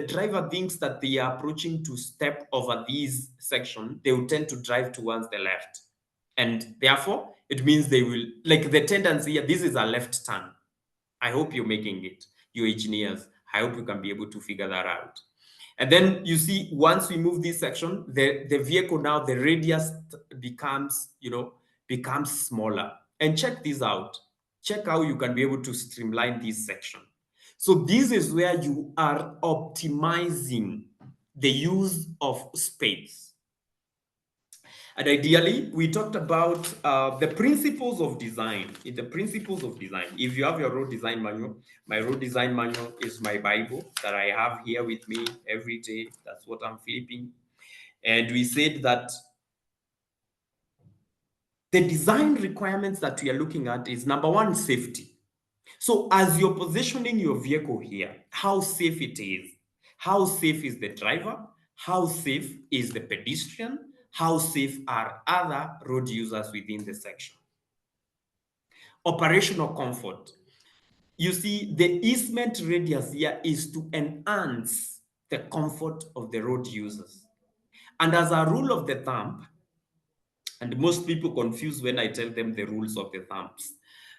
[SPEAKER 1] driver thinks that they are approaching to step over this section, they will tend to drive towards the left. And therefore, it means they will, like the tendency here, this is a left turn. I hope you're making it, you engineers. I hope you can be able to figure that out. And then you see, once we move this section, the vehicle now, the radius becomes, becomes smaller. And check this out. Check how you can be able to streamline this section. So this is where you are optimizing the use of space. And ideally, we talked about the principles of design. In the principles of design, if you have your road design manual, my road design manual is my Bible that I have here with me every day. That's what I'm flipping. And we said that the design requirements that we are looking at is number one, safety. So as you're positioning your vehicle here, how safe it is. How safe is the driver? How safe is the pedestrian? How safe are other road users within the section? Operational comfort. You see, the easement radius here is to enhance the comfort of the road users. And as a rule of the thumb, and most people confuse when I tell them the rules of the thumbs.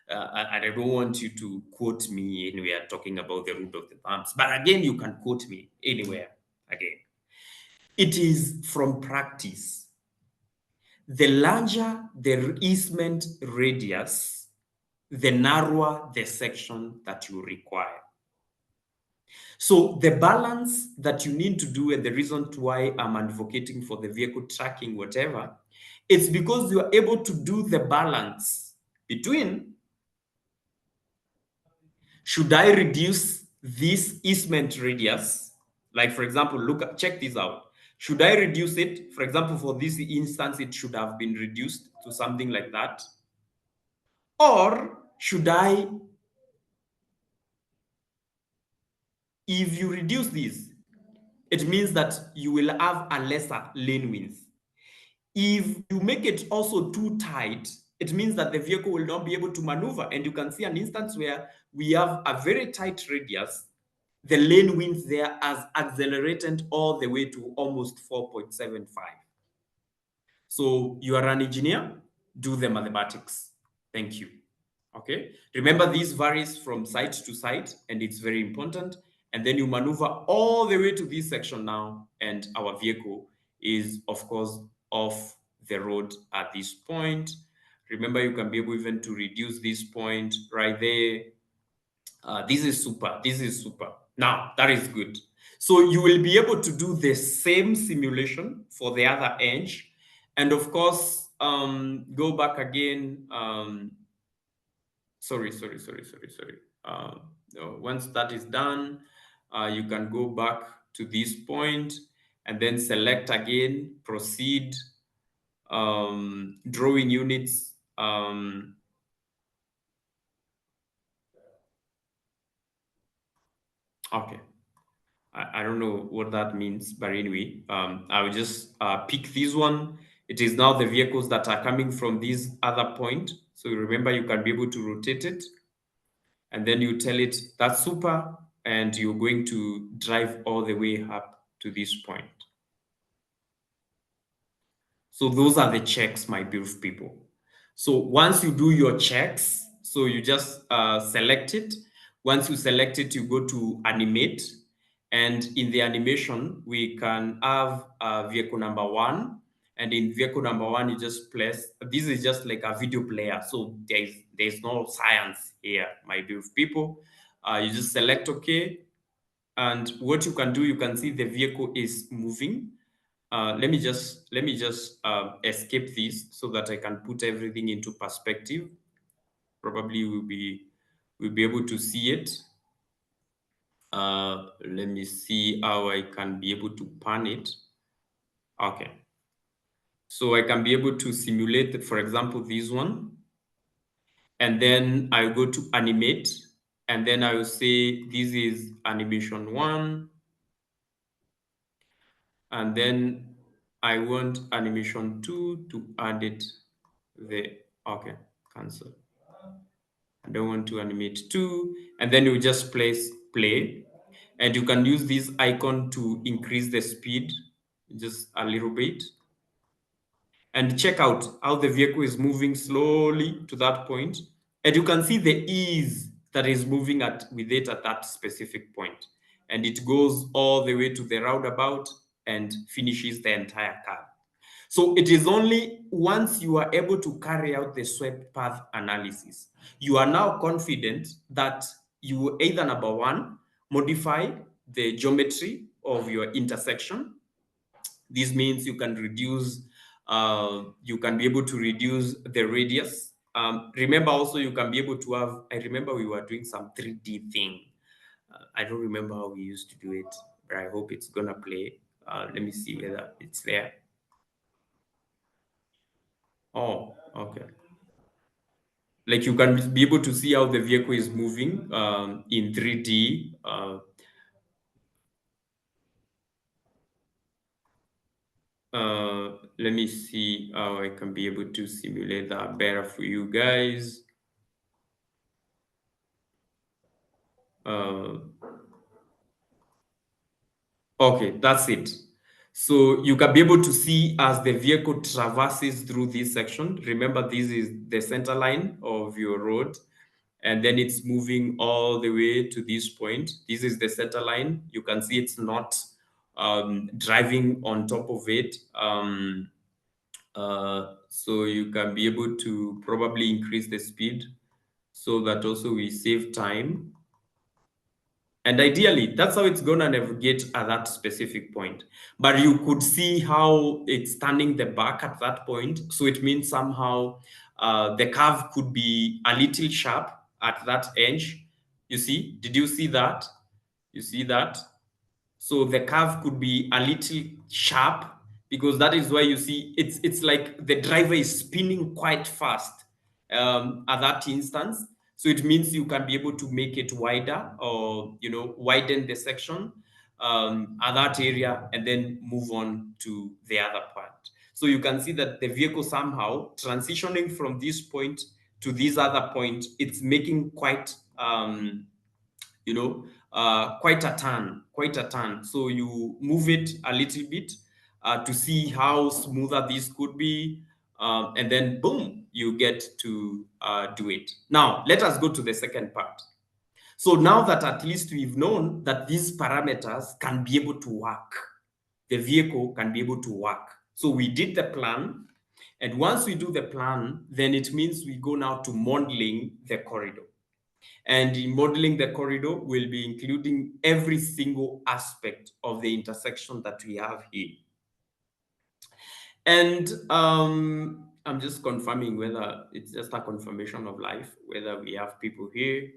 [SPEAKER 1] And I don't want you to quote me anywhere talking about the rule of the thumbs. But again, you can quote me anywhere again. It is from practice. The larger the easement radius, the narrower the section that you require. So the balance that you need to do, and the reason why I'm advocating for the vehicle tracking, whatever, it's because you are able to do the balance between, should I reduce this easement radius? Like, for example, check this out. Should I reduce it? For example, for this instance, it should have been reduced to something like that. Or should I, if you reduce this, it means that you will have a lesser lane width. If you make it also too tight, it means that the vehicle will not be able to maneuver. And you can see an instance where we have a very tight radius. The lane width there has accelerated all the way to almost 4.75. So you are an engineer, do the mathematics. Thank you. Okay. Remember, this varies from site to site, and it's very important. And then you maneuver all the way to this section now, and our vehicle is, of course, off the road at this point. Remember, you can be able even to reduce this point right there. This is super. This is super. Now, that is good. So you will be able to do the same simulation for the other edge. And of course, go back again. Sorry. Once that is done, you can go back to this point and then select again, proceed, drawing units. Okay. I don't know what that means, but anyway, I will just pick this one. It is now the vehicles that are coming from this other point. So remember, you can be able to rotate it, and then you tell it that's super, and you're going to drive all the way up to this point. So those are the checks, my beautiful people. So once you do your checks, so you just select it. Once you select it, you go to animate. And in the animation, we can have vehicle number one. And in vehicle number one, you just place, this is just like a video player. So there's no science here, my beautiful people. You just select OK. And what you can do, you can see the vehicle is moving. Let me just escape this so that I can put everything into perspective. Probably we'll be able to see it. Let me see how I can be able to pan it. Okay. So I can be able to simulate, for example, this one. And then I go to animate. And then I will say this is animation one. And then I want animation 2 to add it there. Okay, cancel. I don't want to animate 2. And then you just place play. And you can use this icon to increase the speed just a little bit. And check out how the vehicle is moving slowly to that point. And you can see the ease that is moving with it at that specific point. And it goes all the way to the roundabout and finishes the entire car. So it is only once you are able to carry out the swept path analysis, you are now confident that you either, number one, modify the geometry of your intersection. This means you can reduce, you can be able to reduce the radius. Remember also you can be able to have, I remember we were doing some 3D thing. I don't remember how we used to do it, but I hope it's gonna play. Let me see whether it's there. Oh, okay. Like you can be able to see how the vehicle is moving in 3D. Let me see how I can be able to simulate that better for you guys. Uh, okay, that's it. So you can be able to see as the vehicle traverses through this section. Remember, this is the center line of your road, and then it's moving all the way to this point. This is the center line. You can see it's not driving on top of it. So you can be able to probably increase the speed so that also we save time. And ideally, that's how it's going to navigate at that specific point. But you could see how it's turning the back at that point. So it means somehow the curve could be a little sharp at that edge. You see? Did you see that? You see that? So the curve could be a little sharp because that is why you see it's like the driver is spinning quite fast at that instance. So it means you can be able to make it wider or widen the section at that area and then move on to the other part. So you can see that the vehicle somehow transitioning from this point to this other point, it's making quite quite a turn, quite a turn. So you move it a little bit to see how smoother this could be. And then boom, you get to do it. Now, let us go to the second part. So now that at least we've known that these parameters can be able to work, the vehicle can be able to work. So we did the plan. And once we do the plan, then it means we go now to modeling the corridor. And in modeling the corridor, we'll be including every single aspect of the intersection that we have here. And I'm just confirming whether it's just a confirmation of life, whether we have people here.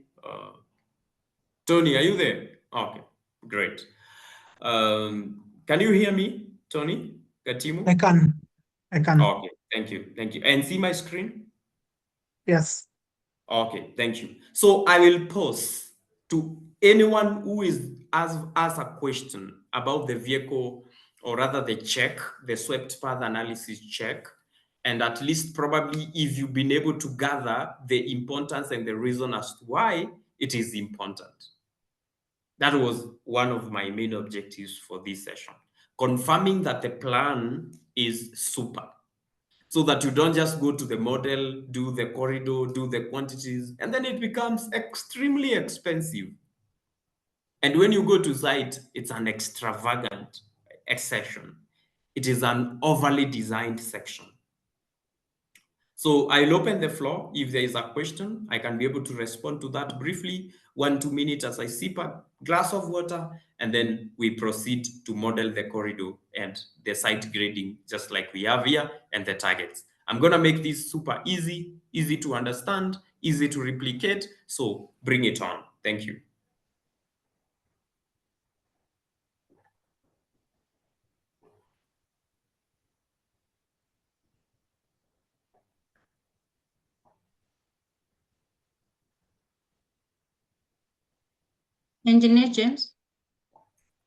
[SPEAKER 1] Tony, are you there? Okay, great. Can you hear me, Tony? Gatimu?
[SPEAKER 3] I can. I can.
[SPEAKER 1] Okay, thank you. Thank you. And see my screen?
[SPEAKER 3] Yes.
[SPEAKER 1] Okay, thank you. So I will pause to anyone who is ask a question about the vehicle, or rather the check, the swept path analysis check, and at least probably if you've been able to gather the importance and the reason as to why it is important. That was one of my main objectives for this session, confirming that the plan is super, so that you don't just go to the model, do the corridor, do the quantities, and then it becomes extremely expensive. And when you go to site, it's an extravagant section. It is an overly designed section. So I'll open the floor. If there is a question, I can be able to respond to that briefly, 1-2 minutes as I sip a glass of water, and then we proceed to model the corridor and the site grading, just like we have here, and the targets. I'm going to make this super easy, easy to understand, easy to replicate. So bring it on. Thank you.
[SPEAKER 2] Engineer James.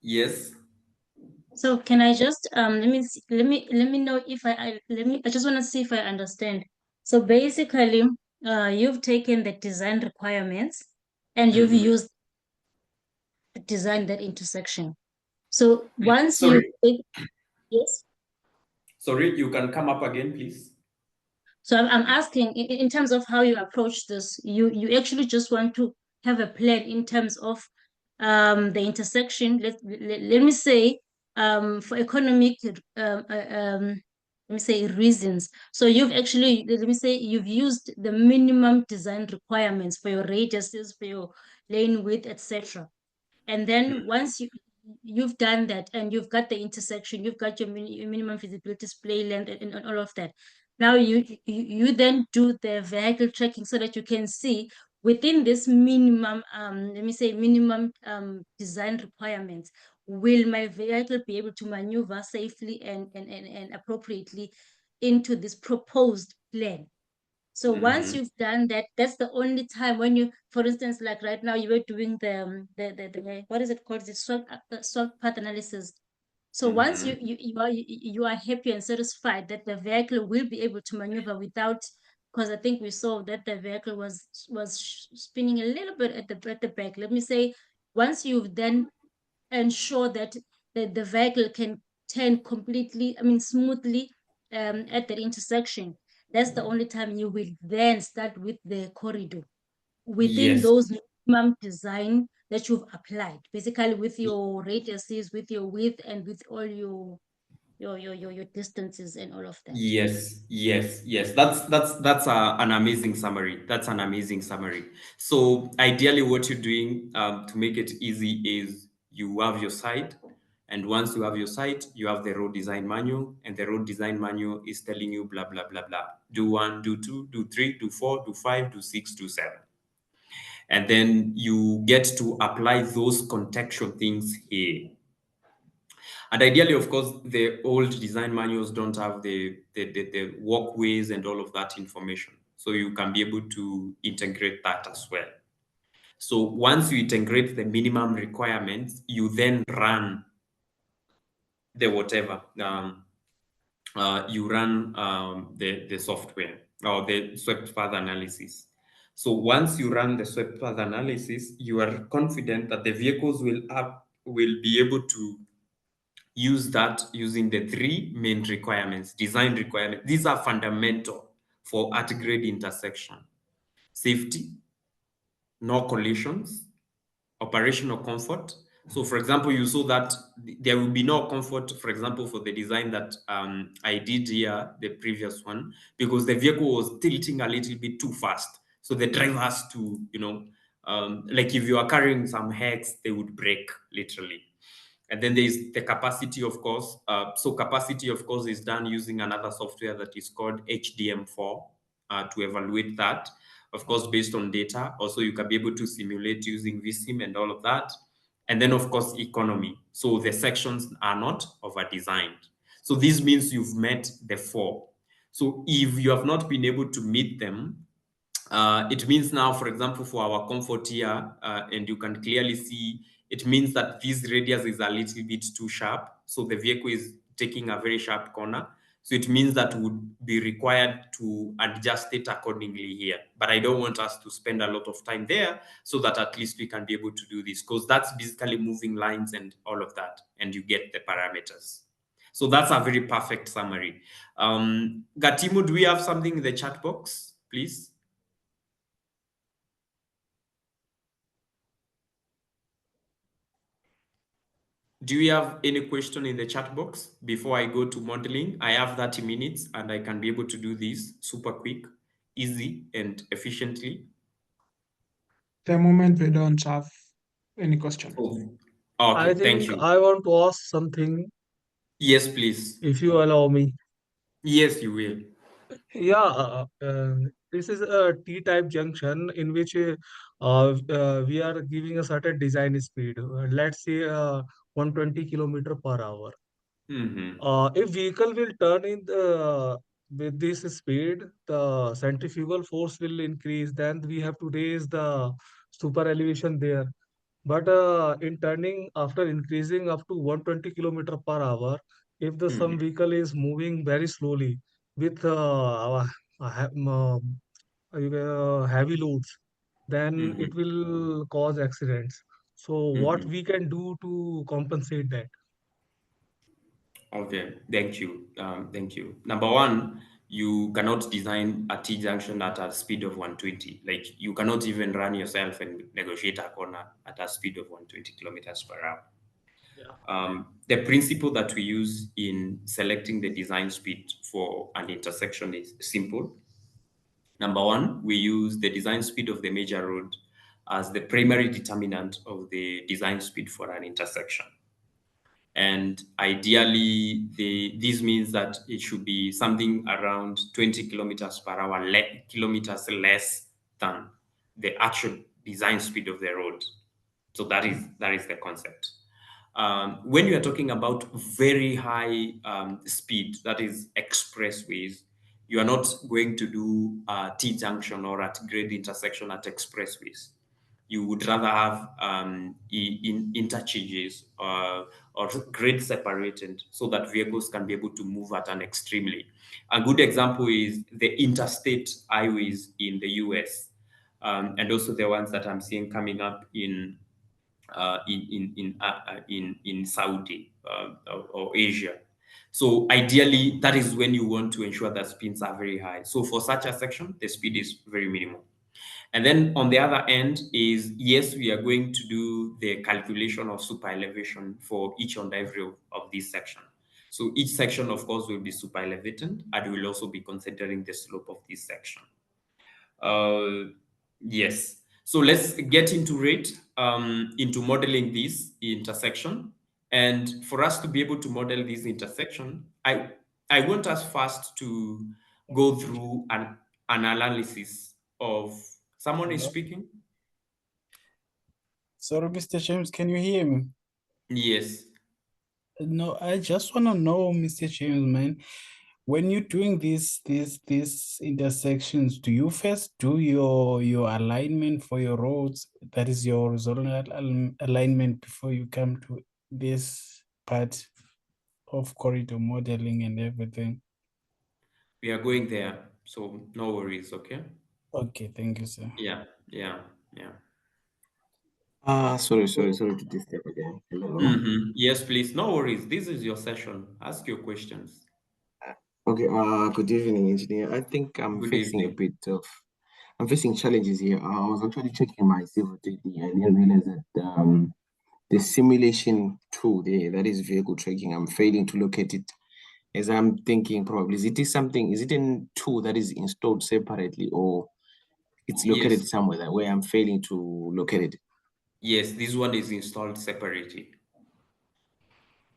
[SPEAKER 1] Yes.
[SPEAKER 2] So can I just let me know if I just want to see if I understand. So basically, you've taken the design requirements and you've used to design that intersection. So once you
[SPEAKER 1] Sorry.
[SPEAKER 2] yes.
[SPEAKER 1] Sorry, you can come up again, please.
[SPEAKER 2] So I'm asking in terms of how you approach this, you actually just want to have a plan in terms of the intersection. Let me say for economic let me say reasons. So you've actually, let me say, you've used the minimum design requirements for your radiuses, for your lane width, etc. And then once you've done that and you've got the intersection, you've got your minimum feasibility display length and all of that. Now you then do the vehicle tracking so that you can see within this minimum, let me say minimum design requirements, will my vehicle be able to maneuver safely and appropriately into this proposed plan? So once you've done that, that's the only time when you, for instance, like right now, you were doing the what is it called? The SWOT path analysis. So once you are happy and satisfied that the vehicle will be able to maneuver without because I think we saw that the vehicle was spinning a little bit at the back. Let me say, once you've then ensure that the vehicle can turn completely, I mean, smoothly at that intersection, that's the only time you will then start with the corridor within
[SPEAKER 1] Yes.
[SPEAKER 2] those minimum design that you've applied, basically with your radiuses, with your width, and with all your distances and all of that.
[SPEAKER 1] Yes, yes, yes. That's an amazing summary. That's an amazing summary. So ideally, what you're doing to make it easy is you have your site, and once you have your site, you have the road design manual, and the road design manual is telling you blah blah blah blah. Do one, do two, do three, do four, do five, do six, do seven, and then you get to apply those contextual things here. And ideally, of course, the old design manuals don't have the walkways and all of that information. So you can be able to integrate that as well. So once you integrate the minimum requirements, you then run the whatever. You run the software or the swept path analysis. So once you run the swept path analysis, you are confident that the vehicles will be able to use that using the three main requirements, design requirements. These are fundamental for at-grade intersection: safety, no collisions, operational comfort. So, for example, you saw that there will be no comfort, for example, for the design that I did here, the previous one, because the vehicle was tilting a little bit too fast. So the driver has to, like if you are carrying some heads, they would break literally. And then there is the capacity, of course. So capacity, of course, is done using another software that is called HDM4 to evaluate that, of course, based on data. Also, you can be able to simulate using vsim and all of that. And then, of course, economy. So the sections are not over-designed. So this means you've met the four. So if you have not been able to meet them, it means now, for example, for our comfort here, and you can clearly see, it means that this radius is a little bit too sharp. So the vehicle is taking a very sharp corner. So it means that would be required to adjust it accordingly here. But I don't want us to spend a lot of time there, so that at least we can be able to do this, because that's basically moving lines and all of that, and you get the parameters. So that's a very perfect summary. Gatimu, do we have something in the chat box, please? Do you have any question in the chat box before I go to modeling? I have 30 minutes and I can be able to do this super quick, easy, and efficiently.
[SPEAKER 3] The moment we don't have any question.
[SPEAKER 1] Oh,
[SPEAKER 3] I
[SPEAKER 1] okay, thank
[SPEAKER 3] think
[SPEAKER 1] you.
[SPEAKER 3] I want to ask something,
[SPEAKER 1] Yes, please.
[SPEAKER 3] if you allow me.
[SPEAKER 1] Yes, you will.
[SPEAKER 3] Yeah, this is a T-type junction in which we are giving a certain design speed. Let's say 120 kilometer per hour.
[SPEAKER 1] Mm-hmm.
[SPEAKER 3] If vehicle will turn in with this speed, the centrifugal force will increase. Then we have to raise the super elevation there. But in turning after increasing up to 120 kilometer per hour, if the some
[SPEAKER 1] Mm-hmm.
[SPEAKER 3] vehicle is moving very slowly with heavy loads, then
[SPEAKER 1] Mm-hmm.
[SPEAKER 3] it will cause accidents. So what
[SPEAKER 1] Mm-hmm.
[SPEAKER 3] we can do to compensate that?
[SPEAKER 1] Okay, thank you. Thank you. Number one, you cannot design a T junction at a speed of 120. Like you cannot even run yourself and negotiate a corner at a speed of 120 kilometers per hour.
[SPEAKER 3] Yeah.
[SPEAKER 1] The principle that we use in selecting the design speed for an intersection is simple. Number one, we use the design speed of the major road as the primary determinant of the design speed for an intersection. And ideally, this means that it should be something around 20 kilometers per hour, kilometers less than the actual design speed of the road. So that is the concept. When you are talking about very high speed, that is expressways, you are not going to do a T junction or at grade intersection at expressways. You would rather have in interchanges or grade separated so that vehicles can be able to move at an extremely. A good example is the interstate highways in the US, and also the ones that I'm seeing coming up in Saudi or Asia. So ideally, that is when you want to ensure that speeds are very high. So for such a section, the speed is very minimal. And then on the other end is, yes, we are going to do the calculation of super elevation for each and every of these sections. So each section, of course, will be super elevated, and we'll also be considering the slope of this section. Yes. So let's get into modeling this intersection. And for us to be able to model this intersection, I want us first to go through an analysis of someone is
[SPEAKER 4] Hello?
[SPEAKER 1] speaking.
[SPEAKER 4] Sorry, Mr. James, can you hear me?
[SPEAKER 1] Yes.
[SPEAKER 4] No, I just want to know, Mr. James, man, when you're doing these intersections, do you first do your alignment for your roads? That is your horizontal alignment before you come to this part of corridor modeling and everything.
[SPEAKER 1] We are going there. So no worries, okay?
[SPEAKER 4] Okay, thank you, sir.
[SPEAKER 1] Yeah, yeah, yeah.
[SPEAKER 5] Sorry to disturb again. Hello.
[SPEAKER 1] Yes, please. No worries. This is your session. Ask your questions.
[SPEAKER 5] Okay, good evening, engineer. I think
[SPEAKER 1] Good evening.
[SPEAKER 5] I'm facing challenges here. I was actually checking my civil 3D and I realized that the simulation tool there, that is vehicle tracking, I'm failing to locate it. As I'm thinking, probably, is it a tool that is installed separately or it's located
[SPEAKER 1] Yes.
[SPEAKER 5] somewhere that where I'm failing to locate it?
[SPEAKER 1] Yes, this one is installed separately.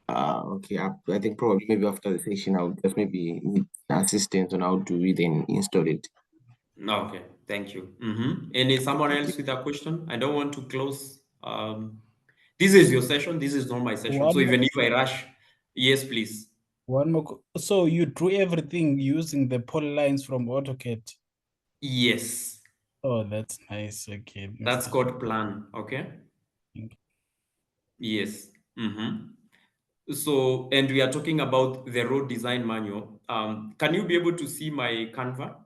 [SPEAKER 5] Okay, I think probably maybe after the session, I'll definitely need assistance on how to read and install it.
[SPEAKER 1] Okay, thank you. Any someone
[SPEAKER 5] Thank you.
[SPEAKER 1] else with a question? I don't want to close. This is your session. This is not my session. So
[SPEAKER 4] One more,
[SPEAKER 1] even if I rush, yes, please.
[SPEAKER 4] so you do everything using the polylines from AutoCAD.
[SPEAKER 1] Yes,
[SPEAKER 4] Oh, that's nice. Okay,
[SPEAKER 1] that's
[SPEAKER 4] Mr.
[SPEAKER 1] called plan. Okay.
[SPEAKER 4] Thank you.
[SPEAKER 1] Yes. So, and we are talking about the road design manual. Can you be able to see my Canva, or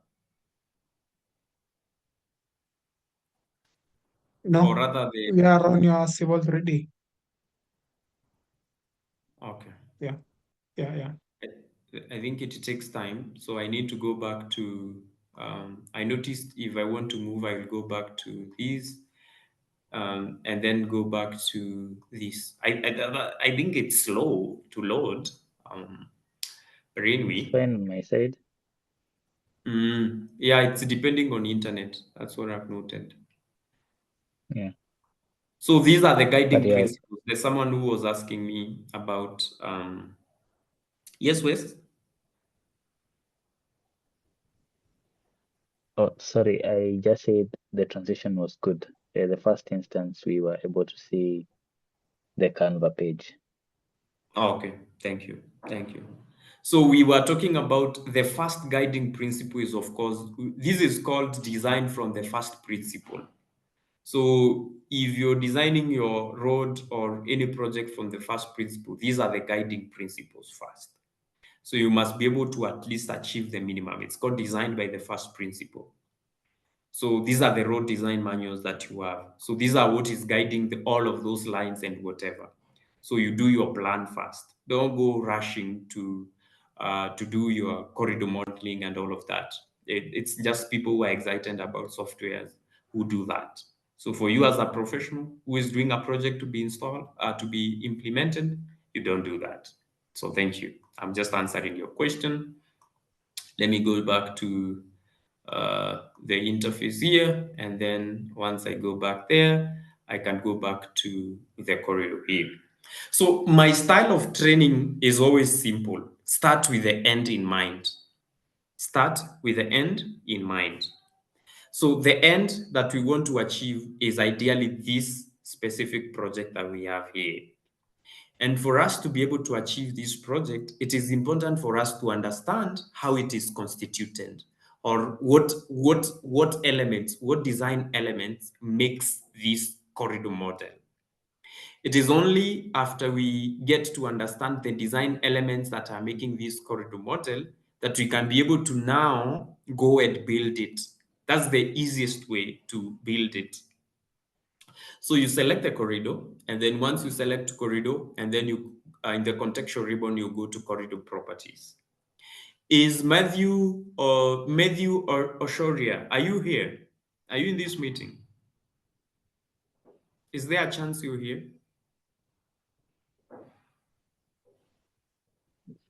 [SPEAKER 6] No,
[SPEAKER 1] rather the?
[SPEAKER 6] we are on your civil ready.
[SPEAKER 1] Okay.
[SPEAKER 6] Yeah, yeah.
[SPEAKER 1] I think it takes time, so I need to go back to. I noticed if I want to move, I will go back to these, and then go back to this. I think it's slow to load. But
[SPEAKER 7] It's
[SPEAKER 1] anyway,
[SPEAKER 7] fine on my side.
[SPEAKER 1] yeah, it's depending on internet. That's what I've noted.
[SPEAKER 7] Yeah.
[SPEAKER 1] So these are the
[SPEAKER 7] But
[SPEAKER 1] guiding
[SPEAKER 7] yes,
[SPEAKER 1] principles. There's someone who was asking me about. Yes, Wes.
[SPEAKER 7] oh, sorry, I just said the transition was good. The first instance, we were able to see the Canva page.
[SPEAKER 1] Oh, okay, thank you. Thank you. So we were talking about the first guiding principle is, of course, this is called design from the first principle. So if you're designing your road or any project from the first principle, these are the guiding principles first. So you must be able to at least achieve the minimum. It's called design by the first principle. So these are the road design manuals that you have. So these are what is guiding all of those lines and whatever. So you do your plan first. Don't go rushing to do your corridor modeling and all of that. It's just people who are excited about softwares who do that. So for you as a professional who is doing a project to be installed, to be implemented, you don't do that. So thank you. I'm just answering your question. Let me go back to the interface here. And then once I go back there, I can go back to the corridor here. So my style of training is always simple. Start with the end in mind. Start with the end in mind. So the end that we want to achieve is ideally this specific project that we have here. And for us to be able to achieve this project, it is important for us to understand how it is constituted, or what elements, what design elements makes this corridor model. It is only after we get to understand the design elements that are making this corridor model that we can be able to now go and build it. That's the easiest way to build it. So you select the corridor, and then once you select corridor, and then you in the contextual ribbon, you go to corridor properties. Is Matthew or Oshoria, are you here? Are you in this meeting? Is there a chance you're here?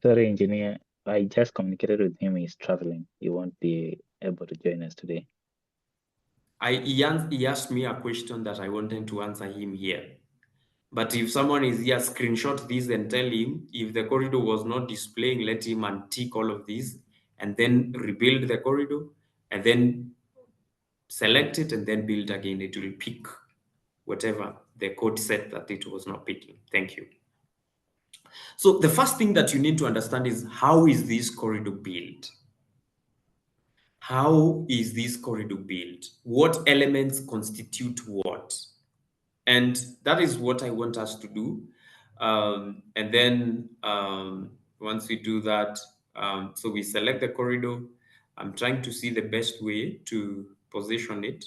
[SPEAKER 7] Sorry, engineer. I just communicated with him. He's traveling. He won't be able to join us today.
[SPEAKER 1] He asked me a question that I wanted to answer him here. But if someone is here, screenshot this and tell him if the corridor was not displaying, let him untick all of these and then rebuild the corridor and then select it and then build again. It will pick whatever the code said that it was not picking. Thank you. So the first thing that you need to understand is, how is this corridor built? How is this corridor built? What elements constitute what? And that is what I want us to do. And then once we do that, so we select the corridor. I'm trying to see the best way to position it,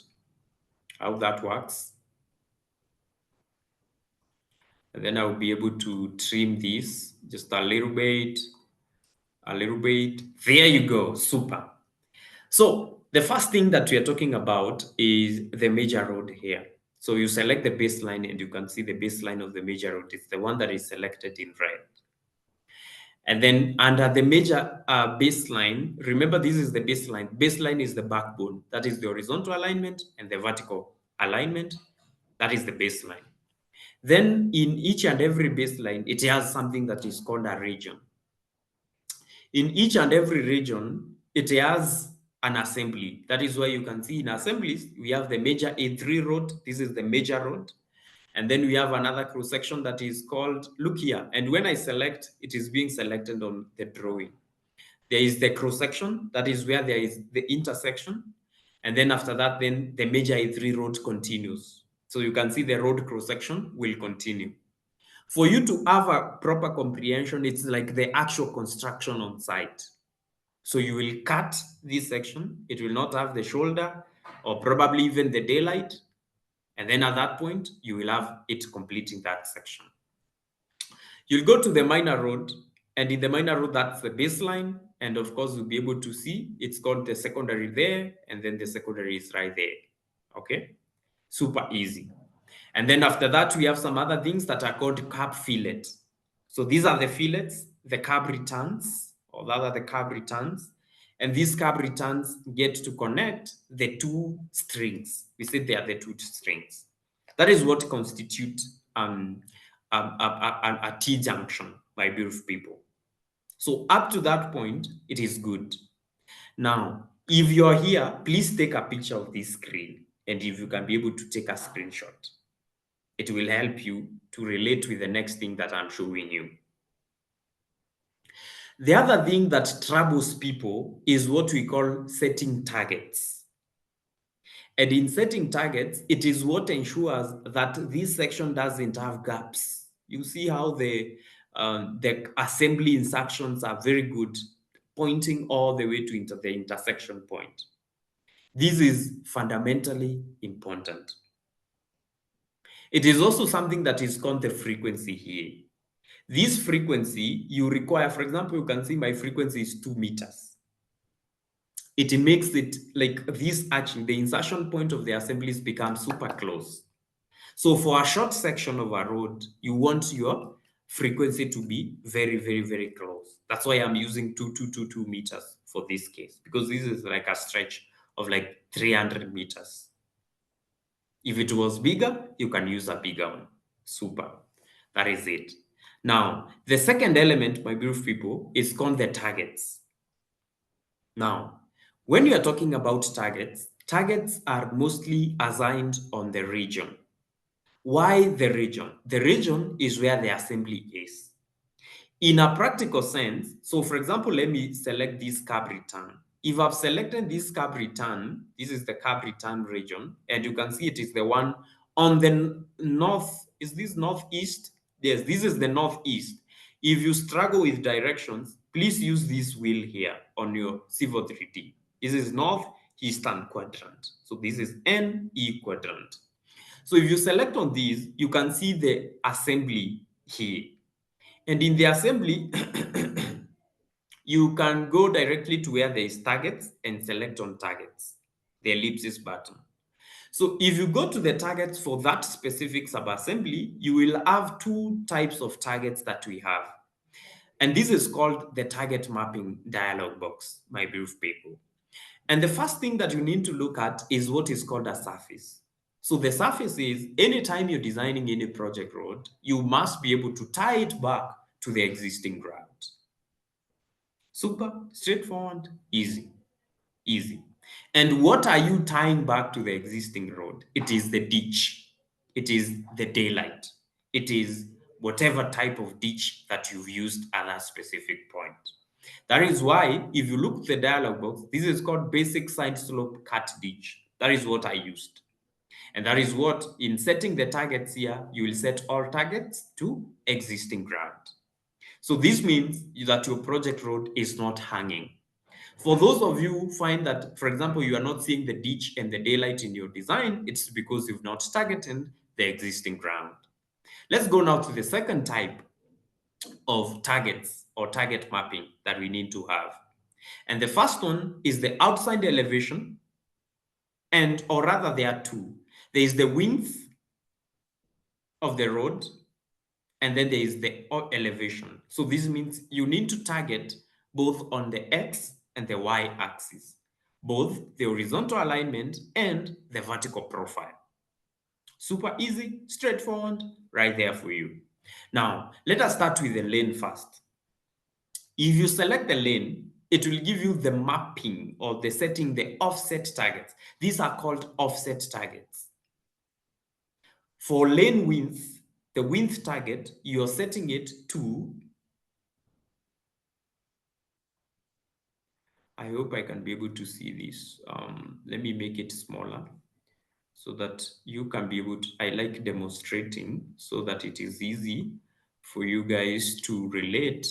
[SPEAKER 1] how that works. And then I'll be able to trim this just a little bit, a little bit. There you go, super. So the first thing that we are talking about is the major road here. So you select the baseline and you can see the baseline of the major road. It's the one that is selected in red. And then under the major baseline, remember this is the baseline. Baseline is the backbone. That is the horizontal alignment and the vertical alignment. That is the baseline. Then in each and every baseline, it has something that is called a region. In each and every region, it has an assembly. That is why you can see in assemblies, we have the major A3 road. This is the major road. And then we have another cross section that is called, look here. And when I select, it is being selected on the drawing. There is the cross section. That is where there is the intersection. And then after that, then the major A3 road continues. So you can see the road cross section will continue. For you to have a proper comprehension, it's like the actual construction on site. So you will cut this section. It will not have the shoulder or probably even the daylight. And then at that point, you will have it completing that section. You'll go to the minor road, and in the minor road, that's the baseline. And of course, you'll be able to see it's got the secondary there, and then the secondary is right there. Okay, super easy. And then after that, we have some other things that are called curb fillet. So these are the fillets, the curb returns, or rather the curb returns. And these curb returns get to connect the two strings. We said they are the two strings. That is what constitutes a T-junction, my beautiful people. So up to that point, it is good. Now, if you're here, please take a picture of this screen. And if you can be able to take a screenshot, it will help you to relate with the next thing that I'm showing you. The other thing that troubles people is what we call setting targets. And in setting targets, it is what ensures that this section doesn't have gaps. You see how the assembly instructions are very good, pointing all the way to the intersection point. This is fundamentally important. It is also something that is called the frequency here. This frequency you require, for example, you can see my frequency is 2 meters. It makes it like this actually, the insertion point of the assemblies becomes super close. So for a short section of a road, you want your frequency to be very, very, very close. That's why I'm using 2 meters for this case, because this is like a stretch of like 300 meters. If it was bigger, you can use a bigger one. Super. That is it. Now, the second element, my beautiful people, is called the targets. Now, when you are talking about targets, targets are mostly assigned on the region. Why the region? The region is where the assembly is. In a practical sense, so for example, let me select this curb return. If I've selected this curb return, this is the curb return region, and you can see it is the one on the north Is this northeast? Yes, this is the northeast. If you struggle with directions, please use this wheel here on your Civil 3D. This is northeastern quadrant. So this is NE quadrant. So if you select on these, you can see the assembly here. And in the assembly, you can go directly to where there is targets and select on targets, the ellipsis button. So if you go to the targets for that specific subassembly, you will have two types of targets that we have. And this is called the target mapping dialog box, my beautiful people. And the first thing that you need to look at is what is called a surface. So the surface is anytime you're designing any project road, you must be able to tie it back to the existing ground. Super straightforward, easy, easy. And what are you tying back to the existing road? It is the ditch. It is the daylight. It is whatever type of ditch that you've used at a specific point. That is why, if you look at the dialog box, this is called basic side slope cut ditch. That is what I used. And that is what, in setting the targets here, you will set all targets to existing ground. So this means that your project road is not hanging. For those of you who find that, for example, you are not seeing the ditch and the daylight in your design, it's because you've not targeted the existing ground. Let's go now to the second type of targets or target mapping that we need to have. And the first one is the outside elevation, and or rather there are two. There is the width of the road, and then there is the elevation. So this means you need to target both on the X and the Y axis, both the horizontal alignment and the vertical profile. Super easy, straightforward, right there for you. Now, let us start with the lane first. If you select the lane, it will give you the mapping or the setting the offset targets. These are called offset targets. For lane width, the width target, you're setting it to, I hope I can be able to see this. Let me make it smaller so that you can be able to, I like demonstrating so that it is easy for you guys to relate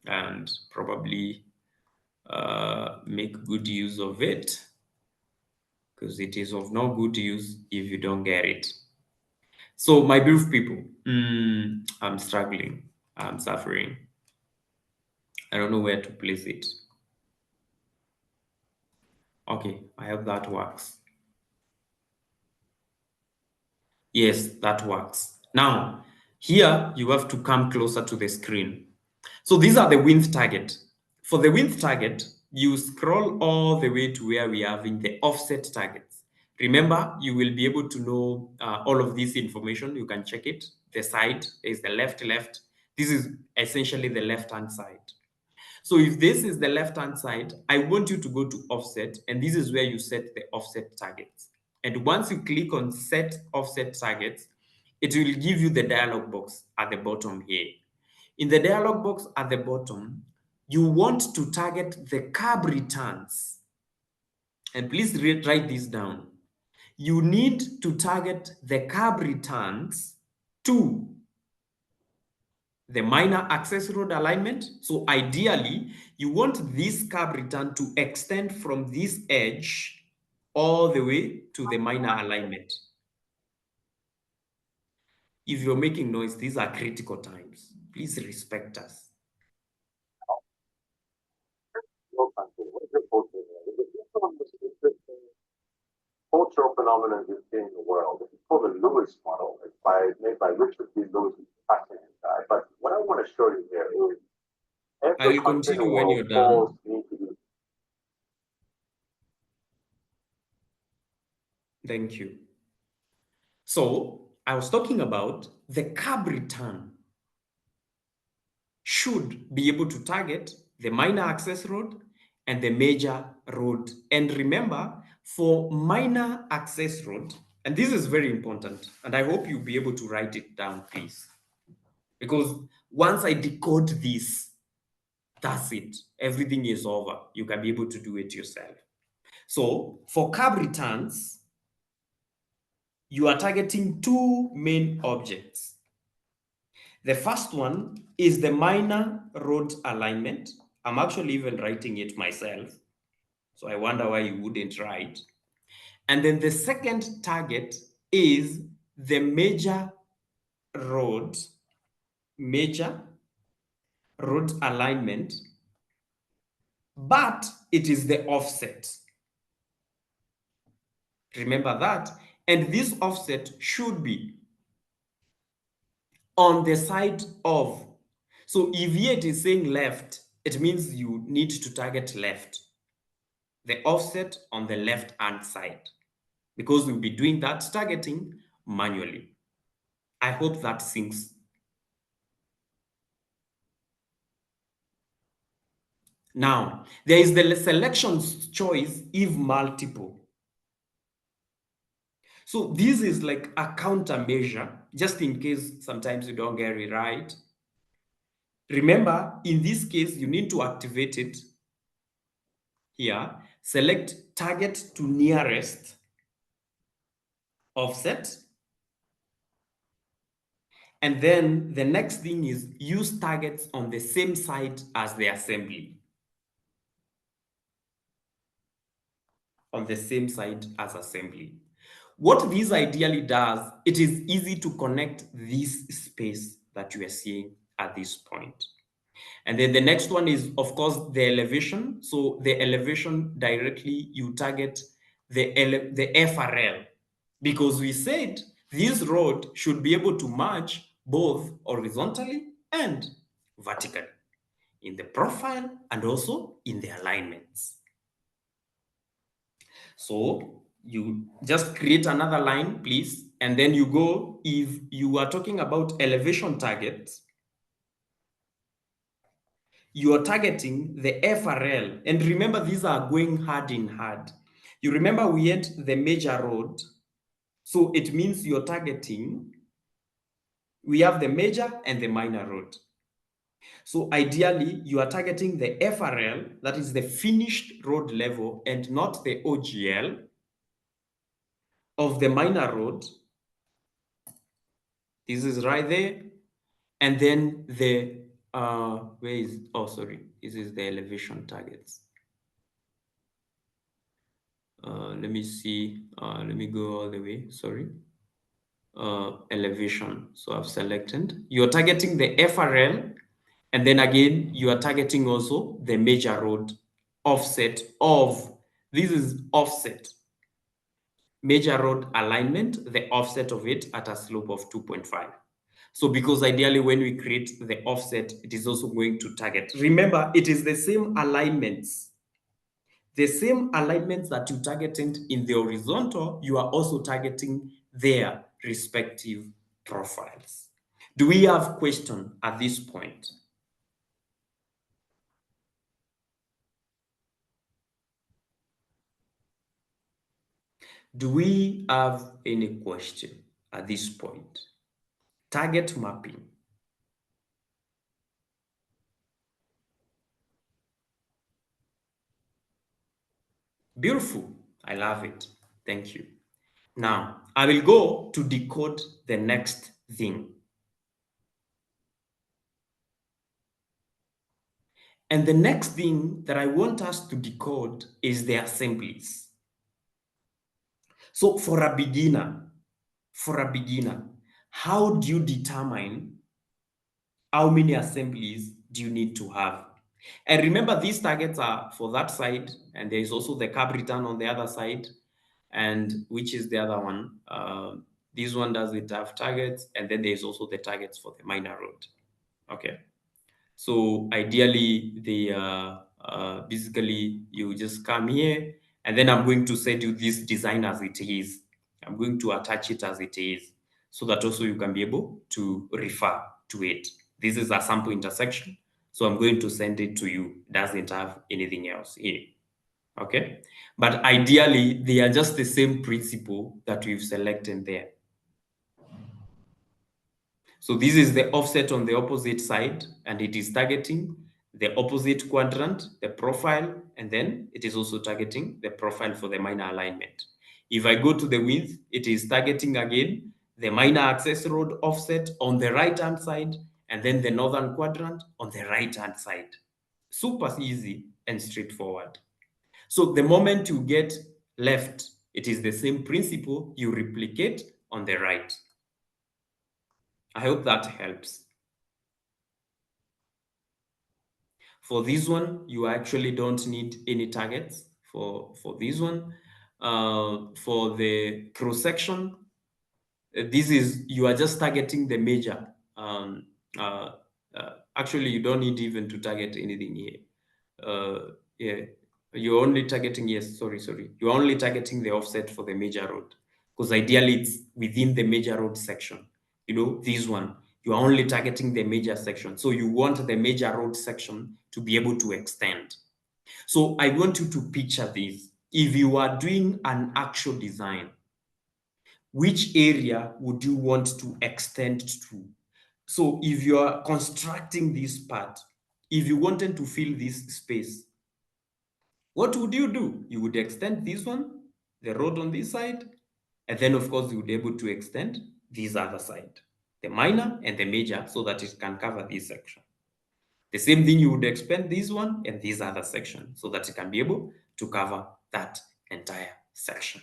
[SPEAKER 1] and probably make good use of it, because it is of no good use if you don't get it. So my beautiful people, I'm struggling, I'm suffering. I don't know where to place it. Okay, I hope that works. Yes, that works. Now, here you have to come closer to the screen. So these are the width target. For the width target, you scroll all the way to where we are having the offset targets. Remember, you will be able to know all of this information. You can check it. The side is the left. This is essentially the left-hand side. So if this is the left-hand side, I want you to go to offset, and this is where you set the offset targets. And once you click on set offset targets, it will give you the dialog box at the bottom here. In the dialog box at the bottom, you want to target the curb returns. And please write this down. You need to target the curb returns to the minor access road alignment. So ideally, you want this curb return to extend from this edge all the way to the minor alignment. If you're making noise, these are critical times. Please respect us.
[SPEAKER 8] Cultural phenomenon is in the world. It's called the Lewis model. It's made by Richard D. Lewis, fascinating guy. But what I want to show you here is
[SPEAKER 1] I
[SPEAKER 8] every
[SPEAKER 1] will
[SPEAKER 8] country in the
[SPEAKER 1] continue when
[SPEAKER 8] world
[SPEAKER 1] you're
[SPEAKER 8] falls
[SPEAKER 1] done.
[SPEAKER 8] into.
[SPEAKER 1] Thank you. So I was talking about the curb return should be able to target the minor access road and the major road. And remember, for minor access road, and this is very important, and I hope you'll be able to write it down, please. Because once I decode this, that's it. Everything is over. You can be able to do it yourself. So for curb returns, you are targeting two main objects. The first one is the minor road alignment. I'm actually even writing it myself, so I wonder why you wouldn't write. And then the second target is the major road alignment, but it is the offset. Remember that. And this offset should be on the side of. So if here it is saying left, it means you need to target left. The offset on the left hand side, because we'll be doing that targeting manually. I hope that sinks. Now, there is the selection choice if multiple. So this is like a countermeasure, just in case sometimes you don't get it right. Remember, in this case, you need to activate it here. Select target to nearest offset. And then the next thing is use targets on the same side as the assembly. On the same side as assembly. What this ideally does, it is easy to connect this space that you are seeing at this point. And then the next one is, of course, the elevation. So the elevation directly, you target the FRL, because we said this road should be able to match both horizontally and vertically in the profile and also in the alignments. So you just create another line, please, and then you go, if you are talking about elevation targets, you are targeting the FRL. And remember, these are going hand in hand. You remember we had the major road. So it means you're targeting, we have the major and the minor road. So ideally, you are targeting the FRL, that is the finished road level, and not the OGL of the minor road. This is right there. And then the, where is, oh, sorry, this is the elevation targets. Let me see, let me go all the way, sorry. Elevation, so I've selected. You're targeting the FRL, and then again, you are targeting also the major road offset of, this is offset. Major road alignment, the offset of it at a slope of 2.5. So because ideally when we create the offset, it is also going to target. Remember, it is the same alignments. The same alignments that you targeted in the horizontal, you are also targeting their respective profiles. Do we have question at this point? Do we have any question at this point? Target mapping. Beautiful. I love it. Thank you. Now, I will go to decode the next thing. And the next thing that I want us to decode is the assemblies. So for a beginner, how do you determine how many assemblies do you need to have? And remember, these targets are for that side, and there is also the curb return on the other side, and which is the other one. This one doesn't have targets, and then there's also the targets for the minor road. Okay. So ideally, basically you just come here, and then I'm going to send you this design as it is. I'm going to attach it as it is, so that also you can be able to refer to it. This is a sample intersection, so I'm going to send it to you. It doesn't have anything else here. Okay, but ideally they are just the same principle that we've selected there. So this is the offset on the opposite side, and it is targeting the opposite quadrant, the profile, and then it is also targeting the profile for the minor alignment. If I go to the width, it is targeting again the minor access road offset on the right-hand side, and then the northern quadrant on the right-hand side. Super easy and straightforward. So the moment you get left, it is the same principle you replicate on the right. I hope that helps. For this one, you actually don't need any targets for this one. For the cross section, this is, you are just targeting the major. Actually, you don't need even to target anything here. Yeah, you're only targeting, yes, sorry. You're only targeting the offset for the major road, because ideally it's within the major road section. You know, this one, you are only targeting the major section. So you want the major road section to be able to extend. So I want you to picture this. If you are doing an actual design, which area would you want to extend to? So if you are constructing this part, if you wanted to fill this space, what would you do? You would extend this one, the road on this side, and then of course you would be able to extend this other side, the minor and the major, so that it can cover this section. The same thing, you would expand this one and this other section so that it can be able to cover that entire section.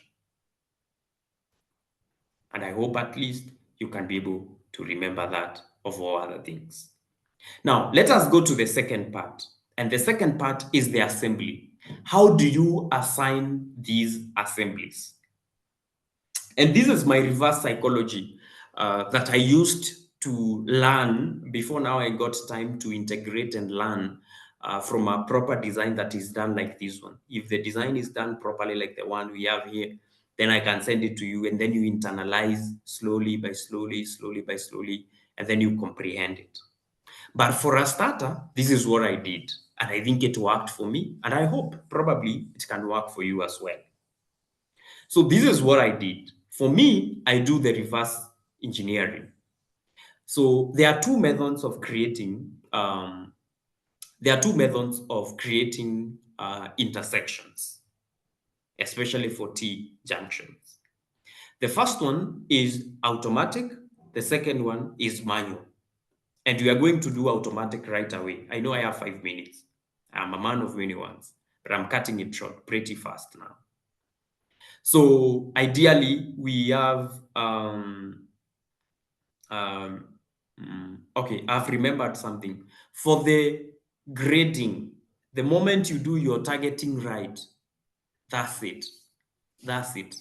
[SPEAKER 1] And I hope at least you can be able to remember that of all other things. Now, let us go to the second part. And the second part is the assembly. How do you assign these assemblies? And this is my reverse psychology that I used to learn before now I got time to integrate and learn from a proper design that is done like this one. If the design is done properly like the one we have here, then I can send it to you, and then you internalize slowly by slowly, and then you comprehend it. But for a starter, this is what I did. And I think it worked for me. And I hope probably it can work for you as well. So this is what I did. For me, I do the reverse engineering. So there are two methods of creating intersections, especially for T junctions. The first one is automatic. The second one is manual. And we are going to do automatic right away. I know I have 5 minutes. I'm a man of many words, but I'm cutting it short pretty fast now. So ideally, we have, okay, I've remembered something. For the grading, the moment you do your targeting right, that's it. That's it.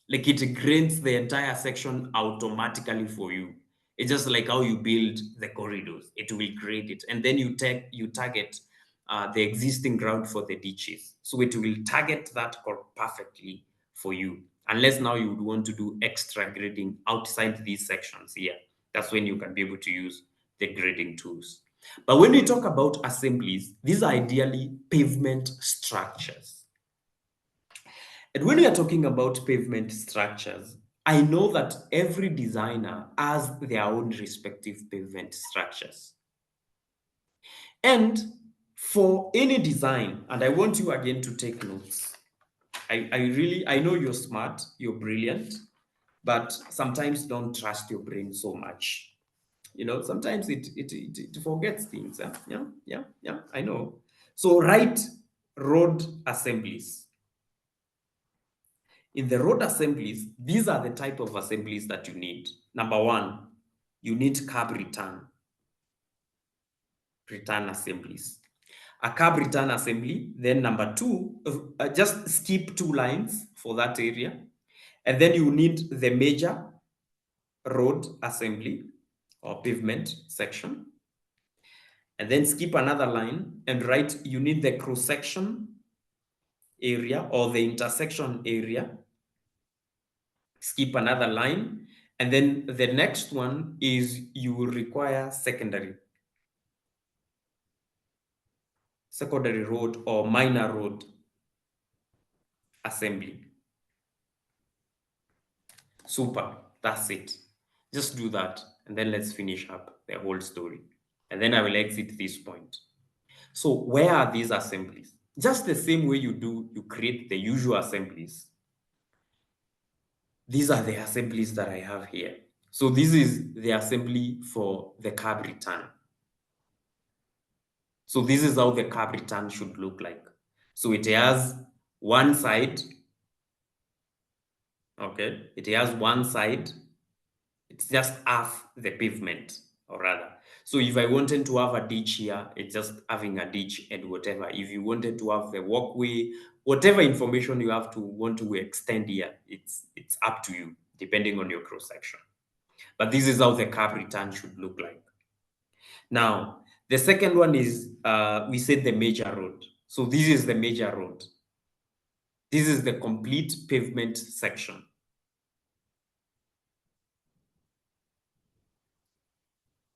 [SPEAKER 1] Like, it grades the entire section automatically for you. It's just like how you build the corridors. It will grade it. And then you target the existing ground for the ditches. So it will target that perfectly for you. Unless now you would want to do extra grading outside these sections here. That's when you can be able to use the grading tools. But when we talk about assemblies, these are ideally pavement structures. And when we are talking about pavement structures, I know that every designer has their own respective pavement structures. And for any design, and I want you again to take notes. I know you're smart, you're brilliant, but sometimes don't trust your brain so much. You know, sometimes it forgets things. Yeah, I know. So write road assemblies. In the road assemblies, these are the type of assemblies that you need. Number one, you need curb return assemblies. A curb return assembly. Then number two, just skip 2 lines for that area. And then you need the major road assembly or pavement section. And then skip another line and write, you need the cross-section area or the intersection area. Skip another line. And then the next one is you will require secondary road or minor road assembly. Super, that's it. Just do that, and then let's finish up the whole story. And then I will exit this point. So where are these assemblies? Just the same way you create the usual assemblies. these are the assemblies that I have here. So this is the assembly for the curb return. So this is how the curb return should look like. So it has one side, okay? It has one side, it's just half the pavement, or rather. So if I wanted to have a ditch here, it's just having a ditch and whatever. If you wanted to have the walkway, whatever information you have to want to extend here, it's up to you, depending on your cross section. But this is how the curb return should look like. Now, the second one is, we said the major road. So this is the major road. This is the complete pavement section.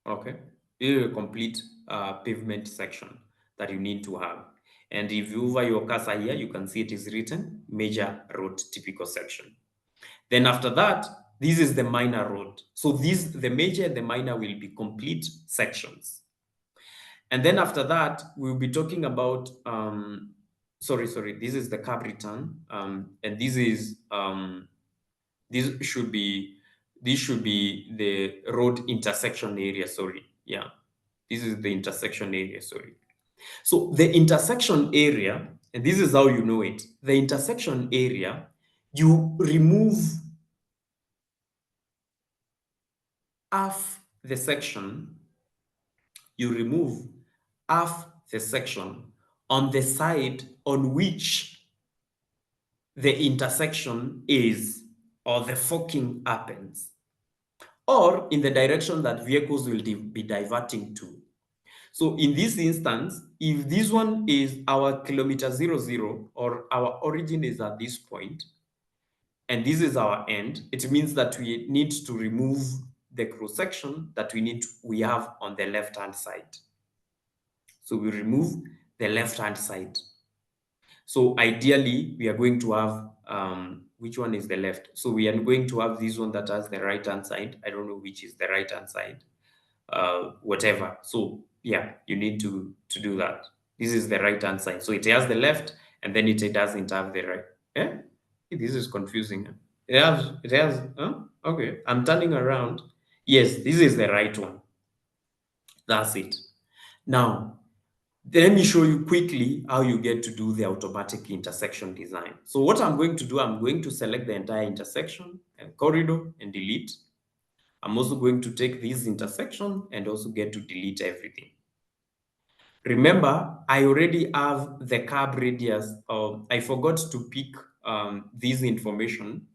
[SPEAKER 1] Okay, this is a complete pavement section that you need to have. And if you hover your cursor here, you can see it is written major road typical section. Then after that, this is the minor road. So the major and the minor will be complete sections. And then after that, we'll be talking about, this is the curb return. And this should be the road intersection area, Yeah, this is the intersection area, So the intersection area, and this is how you know it, the intersection area, you remove half the section, on the side on which the intersection is, or the forking happens, or in the direction that vehicles will be diverting to. So in this instance, if this one is our kilometer 00, or our origin is at this point, and this is our end, it means that we need to remove the cross section that we have on the left-hand side. So we remove the left-hand side. So ideally, we are going to have, which one is the left? So we are going to have this one that has the right-hand side. I don't know which is the right-hand side, whatever. So yeah, you need to do that. This is the right-hand side. So it has the left, and then it doesn't have the right. Yeah, this is confusing. It has, huh? Okay, I'm turning around. Yes, this is the right one. That's it. Now, let me show you quickly how you get to do the automatic intersection design. So what I'm going to do, I'm going to select the entire intersection and corridor and delete. I'm also going to take this intersection and also get to delete everything. Remember, I already have the curb radius. I forgot to pick this information,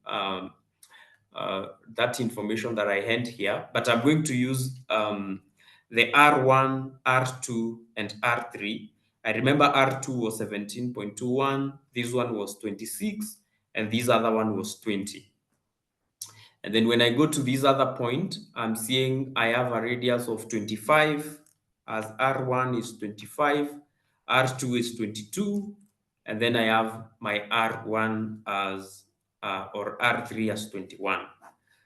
[SPEAKER 1] that information that I had here, but I'm going to use the R1, R2, and R3. I remember R2 was 17.21, this one was 26, and this other one was 20. And then when I go to this other point, I'm seeing I have a radius of 25, as R1 is 25, R2 is 22, and then I have my R1 as, or R3 as 21.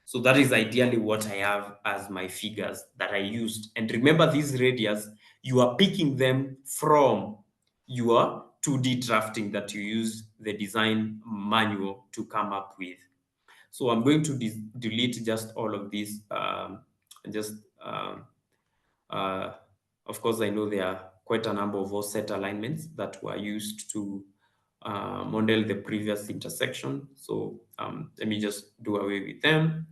[SPEAKER 1] So that is ideally what I have as my figures that I used. And remember, these radius, you are picking them from your 2D drafting that you use the design manual to come up with. So I'm going to delete just all of these. Of course, I know there are quite a number of offset alignments that were used to model the previous intersection. So let me just do away with them